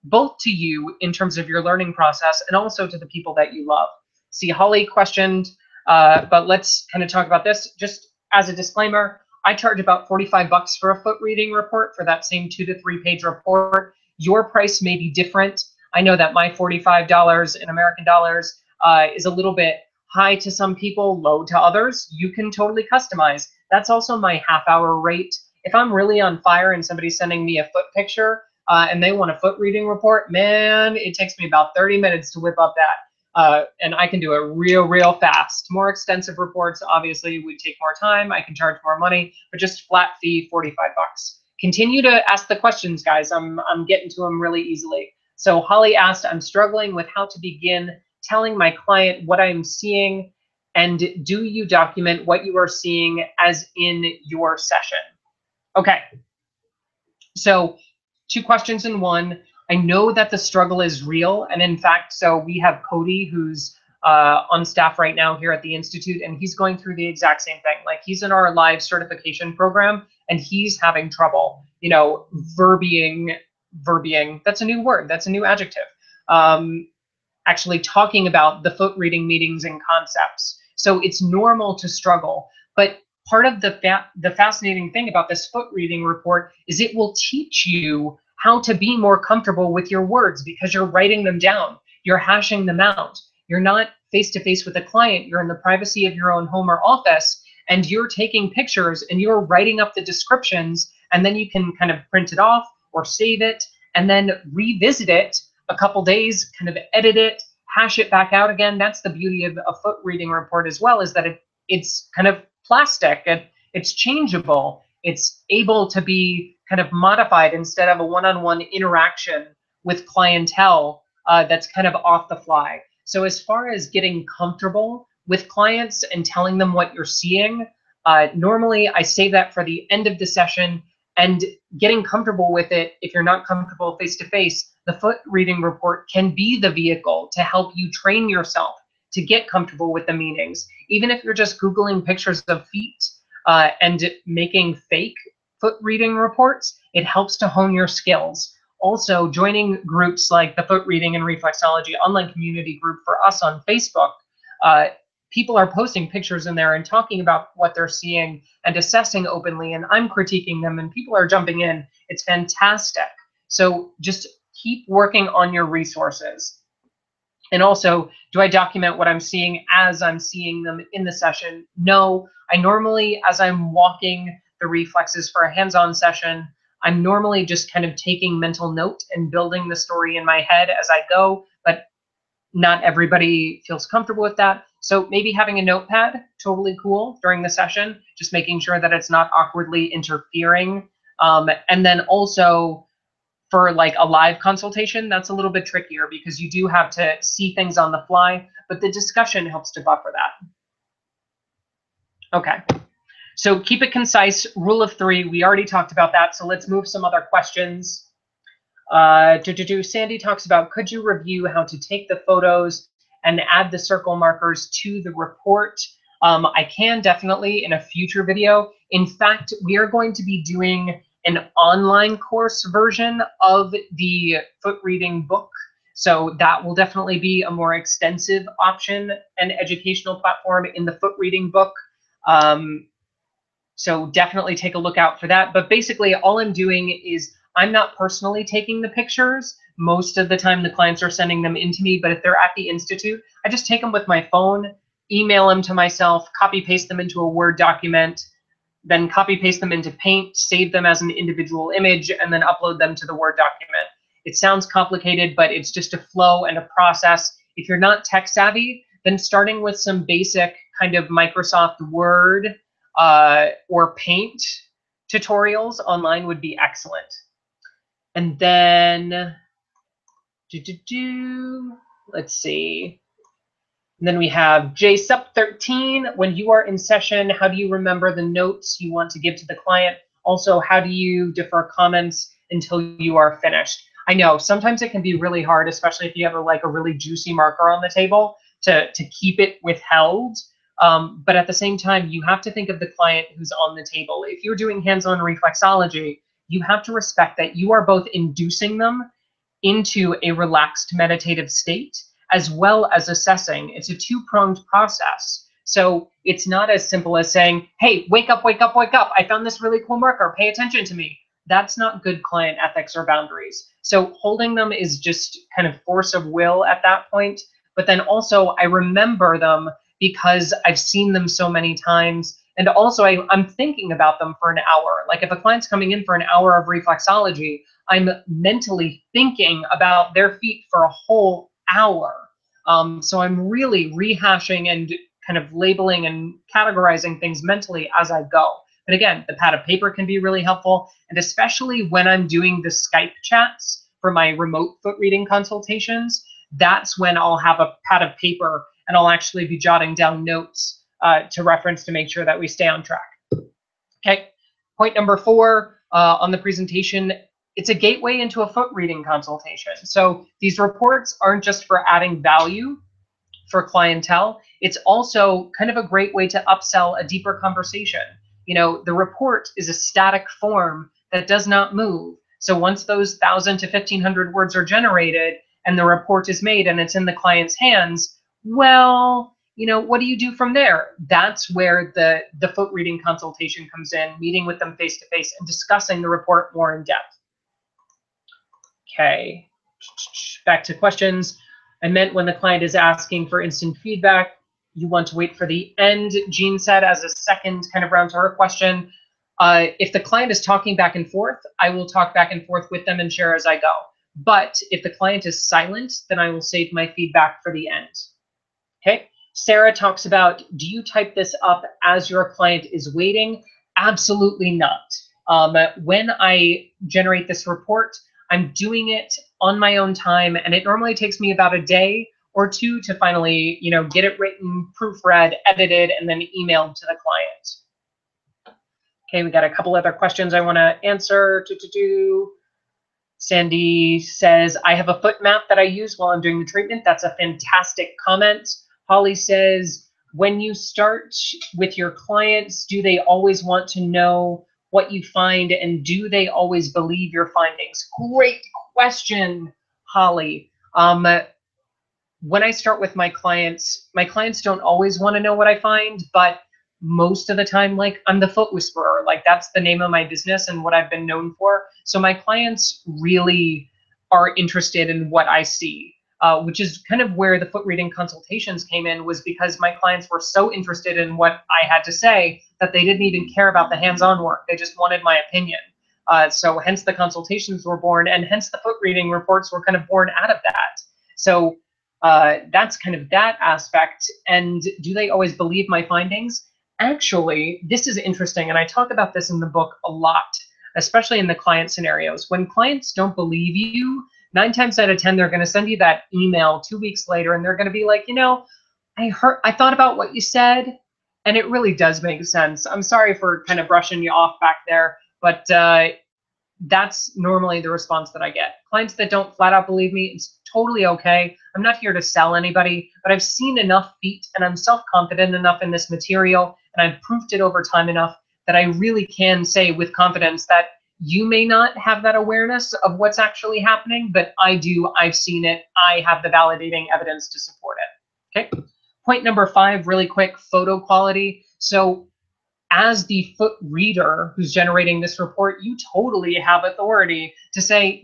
both to you in terms of your learning process and also to the people that you love. See, Holly questioned, but let's kind of talk about this. Just as a disclaimer, I charge about $45 for a foot reading report for that same 2 to 3 page report. Your price may be different. I know that my $45 in American dollars is a little bit high to some people, low to others. You can totally customize. That's also my half-hour rate. If I'm really on fire and somebody's sending me a foot picture and they want a foot reading report, man, it takes me about 30 minutes to whip up that. And I can do it real fast. More extensive reports obviously would take more time. I can charge more money, but just flat fee, $45. Continue to ask the questions, guys. I'm getting to them really easily. So Holly asked, I'm struggling with how to begin telling my client what I'm seeing, and do you document what you are seeing as in your session? Okay, So 2 questions in one. I know that the struggle is real. And in fact, so we have Cody, who's on staff right now here at the Institute, and he's going through the exact same thing. Like, he's in our live certification program, and he's having trouble, you know, verbying, that's a new word, that's a new adjective. Actually talking about the foot reading meanings and concepts. So it's normal to struggle. But part of the fascinating thing about this foot reading report is it will teach you how to be more comfortable with your words, because you're writing them down, you're hashing them out. You're not face to face with a client, you're in the privacy of your own home or office, and you're taking pictures and you're writing up the descriptions, and then you can kind of print it off or save it and then revisit it a couple days, kind of edit it, hash it back out again. That's the beauty of a foot reading report as well, is that it's kind of plastic, it's changeable, it's able to be kind of modified instead of a one-on-one interaction with clientele that's kind of off the fly. So as far as getting comfortable with clients and telling them what you're seeing, normally I save that for the end of the session, and getting comfortable with it, if you're not comfortable face-to-face, the foot reading report can be the vehicle to help you train yourself to get comfortable with the meanings. Even if you're just Googling pictures of feet and making fake foot reading reports, it helps to hone your skills. Also, joining groups like the Foot Reading and Reflexology online community group for us on Facebook, people are posting pictures in there and talking about what they're seeing and assessing openly, and I'm critiquing them and people are jumping in. It's fantastic. So just keep working on your resources. And also, do I document what I'm seeing as I'm seeing them in the session? No, I normally, as I'm walking the reflexes for a hands-on session, I'm normally just kind of taking mental note and building the story in my head as I go, but not everybody feels comfortable with that. So maybe having a notepad, totally cool during the session, just making sure that it's not awkwardly interfering. And then also for like a live consultation, that's a little bit trickier because you do have to see things on the fly, but the discussion helps to buffer that. Okay, so keep it concise. Rule of 3, we already talked about that. So let's move some other questions. Sandy talks about, could you review how to take the photos and add the circle markers to the report? I can definitely in a future video. In fact, we are going to be doing an online course version of the foot reading book. So that will definitely be a more extensive option and educational platform in the foot reading book. So definitely take a look out for that. But basically all I'm doing is I'm not personally taking the pictures. Most of the time the clients are sending them in to me, but if they're at the Institute, I just take them with my phone, email them to myself, copy paste them into a Word document, then copy paste them into Paint, save them as an individual image, and then upload them to the Word document. It sounds complicated, but it's just a flow and a process. If you're not tech savvy, then starting with some basic kind of Microsoft Word or Paint tutorials online would be excellent. And then, let's see. And then we have JSUP13. When you are in session, how do you remember the notes you want to give to the client? Also, how do you defer comments until you are finished? I know sometimes it can be really hard, especially if you have a really juicy marker on the table, to keep it withheld. But at the same time, you have to think of the client who's on the table. If you're doing hands-on reflexology, you have to respect that you are both inducing them into a relaxed meditative state as well as assessing. It's a two-pronged process. So it's not as simple as saying, hey, wake up, wake up, wake up. I found this really cool marker. Pay attention to me. That's not good client ethics or boundaries. So holding them is just kind of force of will at that point. But then also I remember them because I've seen them so many times. And also I'm thinking about them for an hour. Like if a client's coming in for an hour of reflexology, I'm mentally thinking about their feet for a whole hour. So I'm really rehashing and kind of labeling and categorizing things mentally as I go. But again, the pad of paper can be really helpful. And especially when I'm doing the Skype chats for my remote foot reading consultations, that's when I'll have a pad of paper and I'll actually be jotting down notes to reference to make sure that we stay on track. Okay, point number 4 on the presentation, it's a gateway into a foot reading consultation. So these reports aren't just for adding value for clientele, it's also kind of a great way to upsell a deeper conversation. The report is a static form that does not move. So once those 1,000 to 1,500 words are generated and the report is made and it's in the client's hands, well, what do you do from there? That's where the foot reading consultation comes in, meeting with them face to face and discussing the report more in depth. Okay, back to questions. I meant when the client is asking for instant feedback, you want to wait for the end, Jean said, as a second kind of round to her question. If the client is talking back and forth, I will talk back and forth with them and share as I go. But if the client is silent, then I will save my feedback for the end. Okay, Sarah talks about, do you type this up as your client is waiting? Absolutely not. When I generate this report, I'm doing it on my own time, and it normally takes me about a day or two to finally, get it written, proofread, edited, and then emailed to the client. Okay, we got a couple other questions I want to answer. Sandy says, I have a foot map that I use while I'm doing the treatment. That's a fantastic comment. Holly says, when you start with your clients, do they always want to know what you find, and do they always believe your findings? Great question, Holly. When I start with my clients don't always want to know what I find, but most of the time, like, I'm the foot whisperer, like that's the name of my business and what I've been known for. So my clients really are interested in what I see, which is kind of where the foot reading consultations came in, was because my clients were so interested in what I had to say that they didn't even care about the hands-on work. They just wanted my opinion. So hence the consultations were born, and hence the foot reading reports were kind of born out of that. So that's kind of that aspect. And do they always believe my findings? Actually, this is interesting, and I talk about this in the book a lot, especially in the client scenarios. When clients don't believe you, 9 times out of 10, they're going to send you that email 2 weeks later, and they're going to be like, I thought about what you said, and it really does make sense. I'm sorry for kind of brushing you off back there, but that's normally the response that I get. Clients that don't flat out believe me, it's totally okay. I'm not here to sell anybody, but I've seen enough feet and I'm self-confident enough in this material, and I've proved it over time enough that I really can say with confidence that you may not have that awareness of what's actually happening, but I do. I've seen it. I have the validating evidence to support it. Okay. Point number 5, really quick, photo quality. So as the foot reader who's generating this report, you totally have authority to say,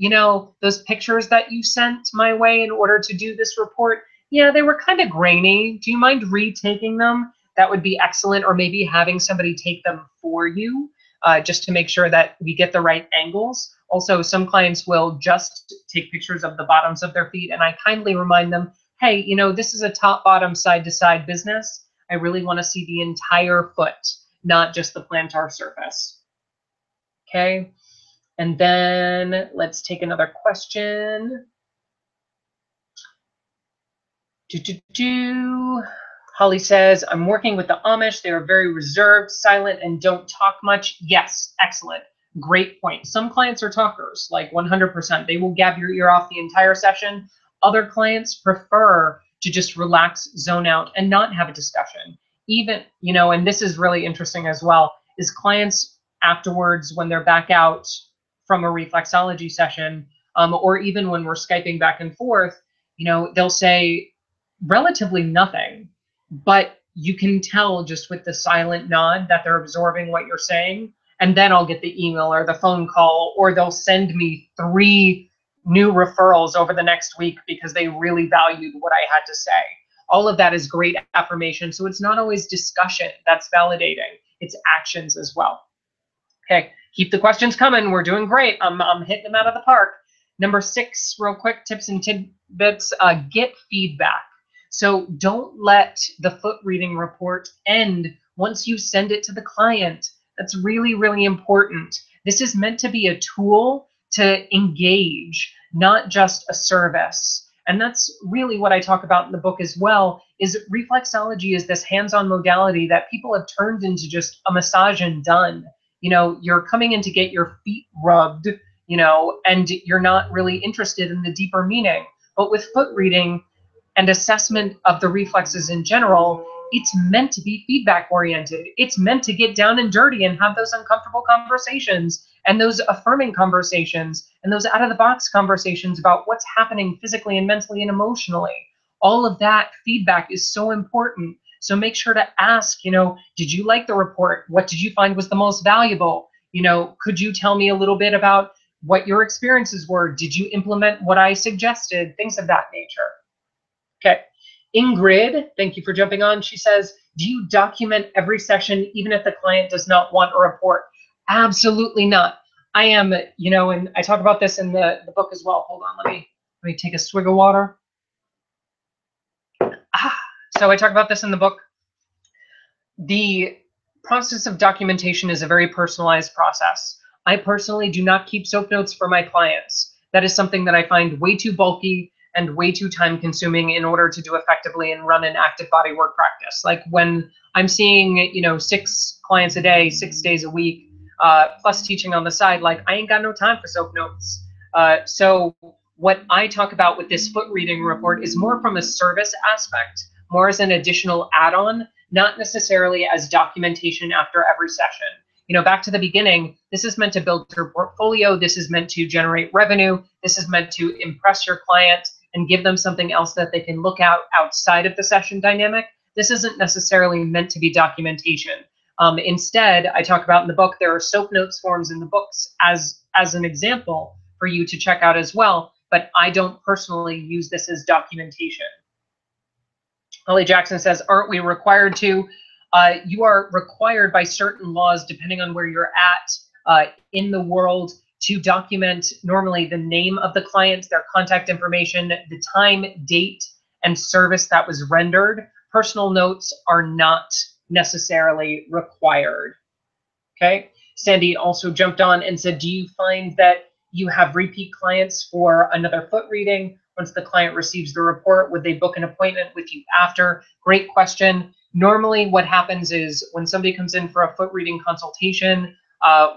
those pictures that you sent my way in order to do this report, yeah, they were kind of grainy. Do you mind retaking them? That would be excellent. Or maybe having somebody take them for you, just to make sure that we get the right angles. Also, some clients will just take pictures of the bottoms of their feet, and I kindly remind them, hey, this is a top, bottom, side to side business. I really want to see the entire foot, not just the plantar surface. Okay, and then let's take another question. Holly says, I'm working with the Amish. They are very reserved, silent, and don't talk much. Yes, excellent. Great point. Some clients are talkers, like 100%. They will gab your ear off the entire session. Other clients prefer to just relax, zone out, and not have a discussion. Even, and this is really interesting as well, is clients afterwards, when they're back out from a reflexology session, or even when we're Skyping back and forth, they'll say relatively nothing, but you can tell just with the silent nod that they're absorbing what you're saying. And then I'll get the email or the phone call, or they'll send me 3 new referrals over the next week because they really valued what I had to say. All of that is great affirmation. So it's not always discussion that's validating, it's actions as well. Okay, keep the questions coming. We're doing great. I'm hitting them out of the park. Number 6, real quick, tips and tidbits, get feedback. So don't let the foot reading report end once you send it to the client. That's really, really important. This is meant to be a tool to engage, not just a service. And that's really what I talk about in the book as well, is reflexology is this hands-on modality that people have turned into just a massage and done. You're coming in to get your feet rubbed. and you're not really interested in the deeper meaning. But with foot reading and assessment of the reflexes in general, it's meant to be feedback oriented. It's meant to get down and dirty and have those uncomfortable conversations and those affirming conversations and those out of the box conversations about what's happening physically and mentally and emotionally. All of that feedback is so important. So make sure to ask, did you like the report? What did you find was the most valuable? Could you tell me a little bit about what your experiences were? Did you implement what I suggested? Things of that nature. Okay. Ingrid, thank you for jumping on. She says, do you document every session even if the client does not want a report? Absolutely not. I am, and I talk about this in the book as well. Hold on, let me take a swig of water. So I talk about this in the book. The process of documentation is a very personalized process. I personally do not keep soap notes for my clients. That is something that I find way too bulky and way too time consuming in order to do effectively and run an active body work practice. Like when I'm seeing, 6 clients a day, 6 days a week, plus teaching on the side, like I ain't got no time for soap notes. So what I talk about with this foot reading report is more from a service aspect, more as an additional add-on, not necessarily as documentation after every session. Back to the beginning, this is meant to build your portfolio. This is meant to generate revenue. This is meant to impress your client and give them something else that they can look at outside of the session dynamic. This isn't necessarily meant to be documentation. Instead, I talk about in the book, there are soap notes forms in the books as an example for you to check out as well, but I don't personally use this as documentation. Holly Jackson says, aren't we required to? You are required by certain laws, depending on where you're at in the world, to document normally the name of the client, their contact information, the time, date, and service that was rendered. Personal notes are not necessarily required. Okay. Sandy also jumped on and said, do you find that you have repeat clients for another foot reading? Once the client receives the report, would they book an appointment with you after? Great question. Normally what happens is when somebody comes in for a foot reading consultation,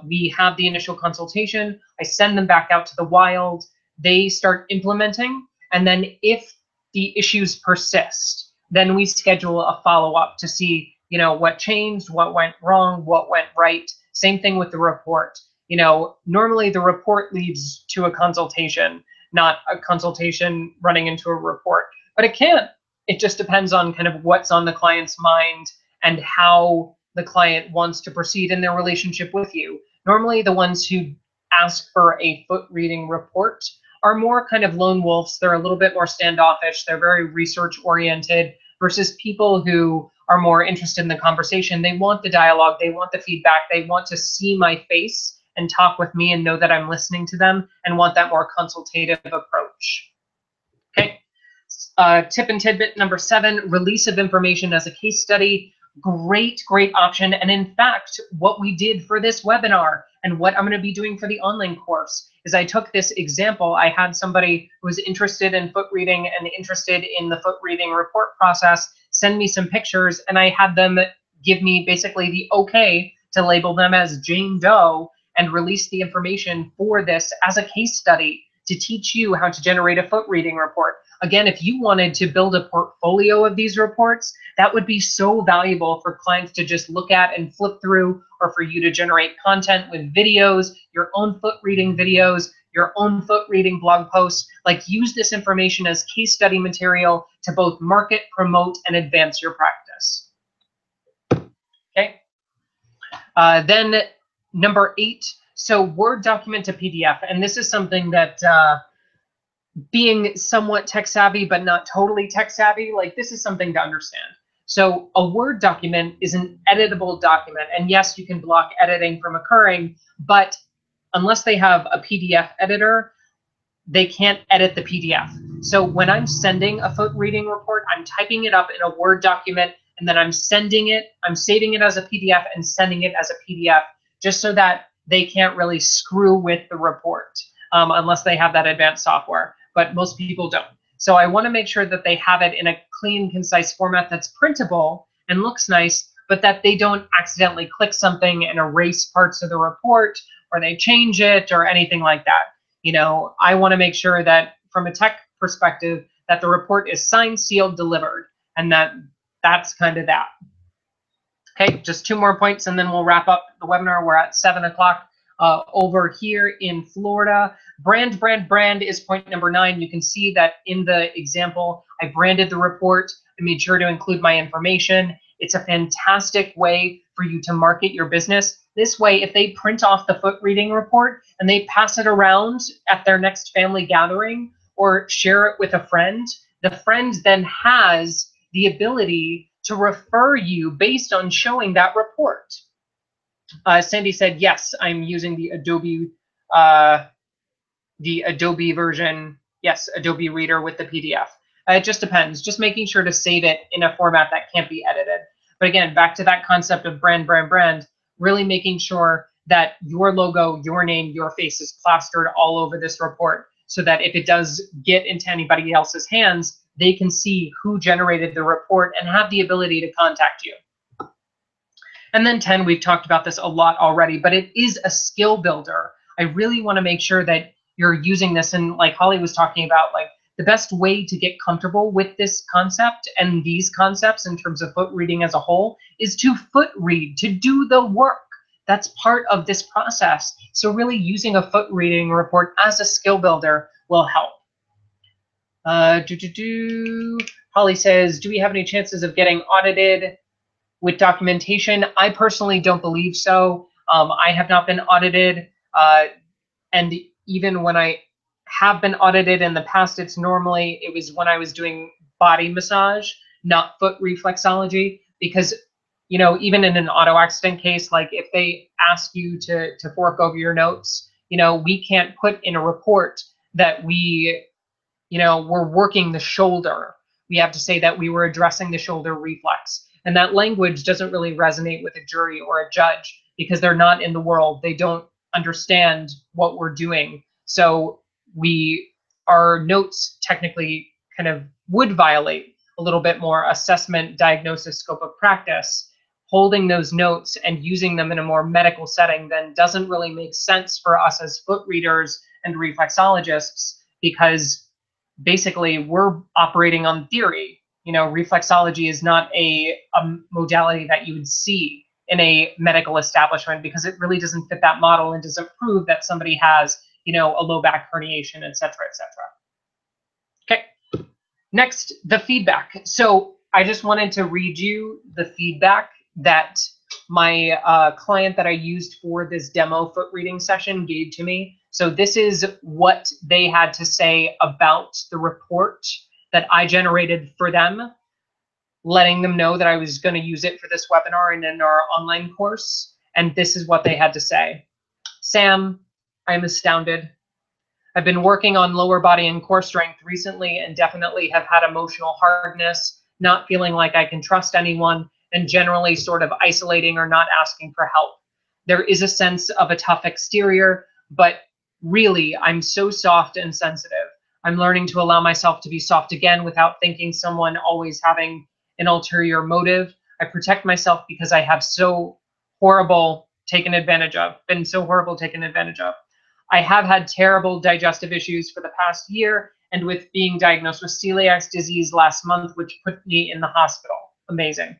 we have the initial consultation. I send them back out to the wild. They start implementing. And then if the issues persist, then we schedule a follow-up to see, what changed, what went wrong, what went right. Same thing with the report. Normally the report leads to a consultation, not a consultation running into a report, but it can. It just depends on kind of what's on the client's mind and how the client wants to proceed in their relationship with you. Normally the ones who ask for a foot reading report are more kind of lone wolves. They're a little bit more standoffish. They're very research oriented versus people who are more interested in the conversation. They want the dialogue. They want the feedback. They want to see my face and talk with me and know that I'm listening to them and want that more consultative approach. Okay. Tip and tidbit number 7, release of information as a case study. Great option. And in fact, what we did for this webinar and what I'm going to be doing for the online course is I took this example. I had somebody who was interested in foot reading and interested in the foot reading report process send me some pictures, and I had them give me basically the okay to label them as Jane Doe and release the information for this as a case study to teach you how to generate a foot reading report. Again, if you wanted to build a portfolio of these reports, that would be so valuable for clients to just look at and flip through, or for you to generate content with videos, your own foot reading videos, your own foot reading blog posts. Like, use this information as case study material to both market, promote, and advance your practice. Okay. Then number 8, so Word document to PDF. And this is something that being somewhat tech savvy, but not totally tech savvy, like, this is something to understand. So a Word document is an editable document. And yes, you can block editing from occurring, but unless they have a PDF editor, they can't edit the PDF. So when I'm sending a foot reading report, I'm typing it up in a Word document, and then I'm sending it, I'm saving it as a PDF and sending it as a PDF, just so that they can't really screw with the report unless they have that advanced software. But most people don't. So I want to make sure that they have it in a clean, concise format that's printable and looks nice, but that they don't accidentally click something and erase parts of the report, before they change it or anything like that. You know, I want to make sure that from a tech perspective that the report is signed, sealed, delivered, and that's kind of that. Okay, just 2 more points and then we'll wrap up the webinar. We're at 7 o'clock over here in Florida. Brand is point number 9. You can see that in the example, I branded the report. I made sure to include my information. It's a fantastic way for you to market your business. This way, if they print off the foot reading report and they pass it around at their next family gathering or share it with a friend, the friend then has the ability to refer you based on showing that report. Sandy said, yes, I'm using the Adobe version. Yes, Adobe Reader with the PDF. It just depends. Just making sure to save it in a format that can't be edited. But again, back to that concept of brand, really making sure that your logo, your name, your face is plastered all over this report so that if it does get into anybody else's hands, they can see who generated the report and have the ability to contact you. And then 10, we've talked about this a lot already, but it is a skill builder. I really want to make sure that you're using this, and like Holly was talking about, like the best way to get comfortable with this concept and these concepts in terms of foot reading as a whole is to foot read, to do the work. That's part of this process. So really using a foot reading report as a skill builder will help. Holly says, do we have any chances of getting audited with documentation? I personally don't believe so. I have not been audited. And even when I have been audited in the past, it was when I was doing body massage, not foot reflexology, because, you know, even in an auto accident case, like if they ask you to fork over your notes, you know, we can't put in a report that we, you know, we're working the shoulder. We have to say that we were addressing the shoulder reflex. And that language doesn't really resonate with a jury or a judge because they're not in the world. They don't understand what we're doing. So our notes technically kind of would violate a little bit more assessment, diagnosis, scope of practice. Holding those notes and using them in a more medical setting then doesn't really make sense for us as foot readers and reflexologists, because basically we're operating on theory. You know, reflexology is not a modality that you would see in a medical establishment because it really doesn't fit that model and doesn't prove that somebody has, you know, a low back herniation, et cetera, et cetera. Okay, next, the feedback. So I just wanted to read you the feedback that my client that I used for this demo foot reading session gave to me. So this is what they had to say about the report that I generated for them, letting them know that I was going to use it for this webinar and in our online course. And this is what they had to say. Sam, I'm astounded. I've been working on lower body and core strength recently and definitely have had emotional hardness, not feeling like I can trust anyone, and generally sort of isolating or not asking for help. There is a sense of a tough exterior, but really, I'm so soft and sensitive. I'm learning to allow myself to be soft again without thinking someone always having an ulterior motive. I protect myself because I have so horrible taken advantage of, been so horrible taken advantage of. I have had terrible digestive issues for the past year, and with being diagnosed with celiac disease last month, which put me in the hospital. Amazing.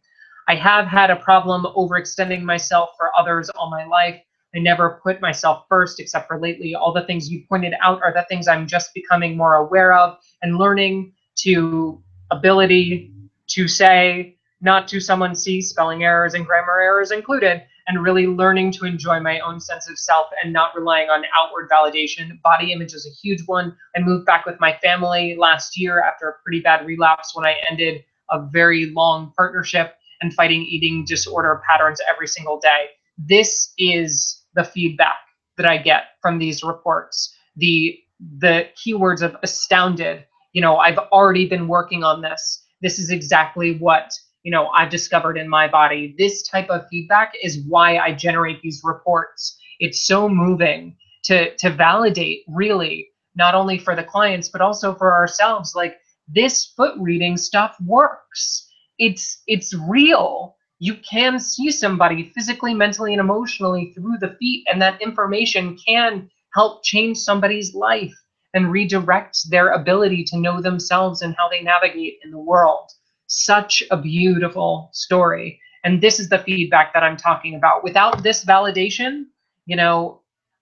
I have had a problem overextending myself for others all my life. I never put myself first, except for lately. All the things you pointed out are the things I'm just becoming more aware of and learning to ability to say, not to someone see, spelling errors and grammar errors included, and really learning to enjoy my own sense of self and not relying on outward validation. Body image is a huge one. I moved back with my family last year after a pretty bad relapse when I ended a very long partnership and fighting eating disorder patterns every single day. This is the feedback that I get from these reports. The keywords of astounded, you know, I've already been working on this. This is exactly what, you know, I've discovered in my body. This type of feedback is why I generate these reports. It's so moving to validate, really, not only for the clients, but also for ourselves. Like, this foot reading stuff works. It's real. You can see somebody physically, mentally, and emotionally through the feet, and that information can help change somebody's life and redirect their ability to know themselves and how they navigate in the world. Such a beautiful story. And this is the feedback that I'm talking about. Without this validation, you know,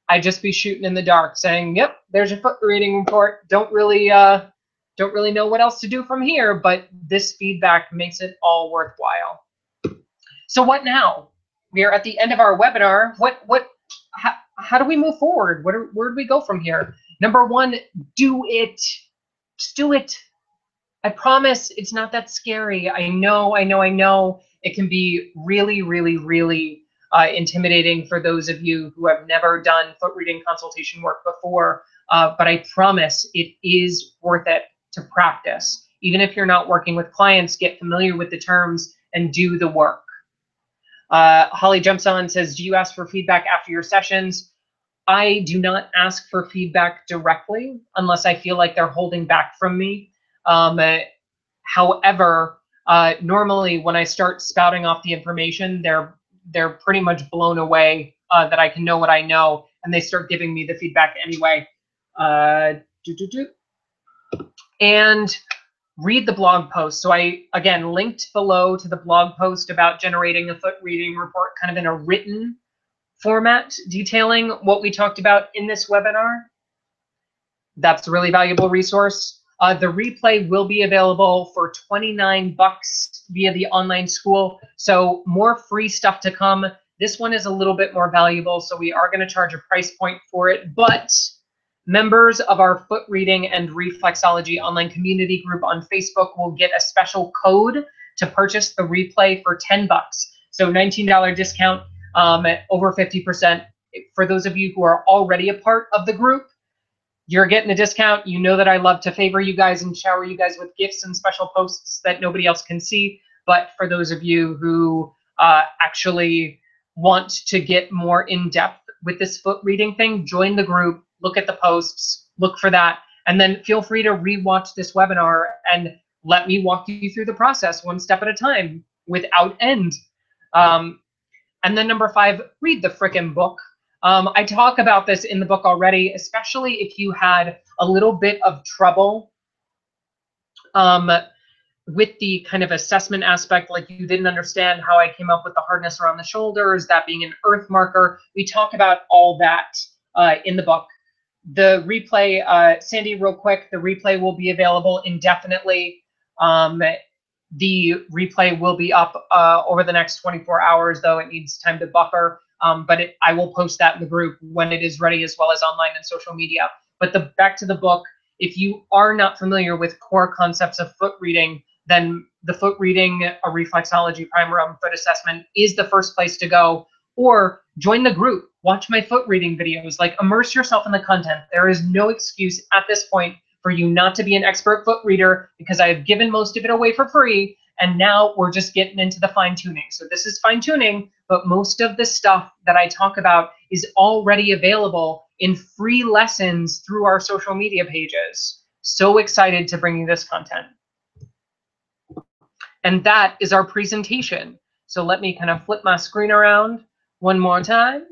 I'd just be shooting in the dark saying, yep, there's your foot reading report. Don't really know what else to do from here, but this feedback makes it all worthwhile. So what now? We are at the end of our webinar. How do we move forward? Where do we go from here? Number one, do it. Just do it. I promise it's not that scary. I know. It can be really, really, really intimidating for those of you who have never done foot reading consultation work before, but I promise it is worth it to practice. Even if you're not working with clients, get familiar with the terms and do the work. Holly jumps on and says, do you ask for feedback after your sessions? I do not ask for feedback directly unless I feel like they're holding back from me. However, normally when I start spouting off the information, they're pretty much blown away that I can know what I know, and they start giving me the feedback anyway. And read the blog post. So I, again, linked below to the blog post about generating a foot reading report kind of in a written format, detailing what we talked about in this webinar. That's a really valuable resource. The replay will be available for $29 via the online school. So more free stuff to come. This one is a little bit more valuable, so we are going to charge a price point for it. But members of our Foot Reading and Reflexology online community group on Facebook will get a special code to purchase the replay for $10. So $19 discount, over 50%. For those of you who are already a part of the group, you're getting a discount. You know that I love to favor you guys and shower you guys with gifts and special posts that nobody else can see. But for those of you who actually want to get more in depth with this foot reading thing, join the group, look at the posts, look for that, and then feel free to rewatch this webinar and let me walk you through the process one step at a time without end. And then number 5, read the frickin' book. I talk about this in the book already, especially if you had a little bit of trouble with the kind of assessment aspect, like you didn't understand how I came up with the hardness around the shoulders, that being an earth marker. We talk about all that in the book. The replay, Sandy, real quick, the replay will be available indefinitely. The replay will be up over the next 24 hours, though it needs time to buffer. But I will post that in the group when it is ready, as well as online and social media. But back to the book, if you are not familiar with core concepts of foot reading, then the Foot Reading a Reflexology Primer on Foot Assessment is the first place to go. Or join the group, watch my foot reading videos, like immerse yourself in the content. There is no excuse at this point for you not to be an expert foot reader, because I have given most of it away for free, and now we're just getting into the fine tuning. So this is fine tuning, but most of the stuff that I talk about is already available in free lessons through our social media pages. So excited to bring you this content. And that is our presentation. So let me kind of flip my screen around one more time.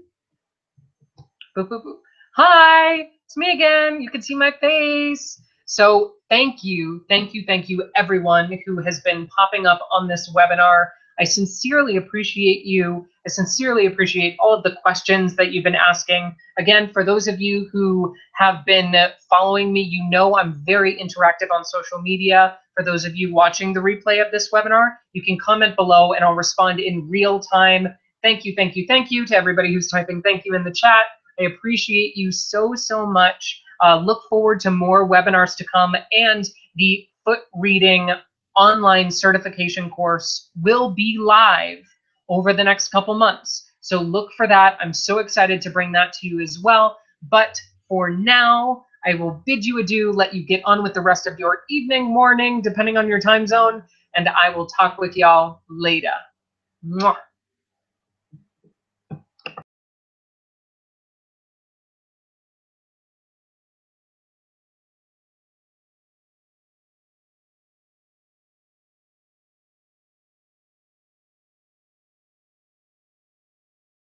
Boop, boop, boop. Hi, it's me again. You can see my face. So thank you, everyone who has been popping up on this webinar. I sincerely appreciate you. I sincerely appreciate all of the questions that you've been asking. Again, for those of you who have been following me, you know I'm very interactive on social media. For those of you watching the replay of this webinar, you can comment below and I'll respond in real time. Thank you to everybody who's typing thank you in the chat. I appreciate you so much. Look forward to more webinars to come, and the Foot Reading online certification course will be live over the next couple months. So look for that. I'm so excited to bring that to you as well. But for now, I will bid you adieu, let you get on with the rest of your evening, morning, depending on your time zone, and I will talk with y'all later. Mwah.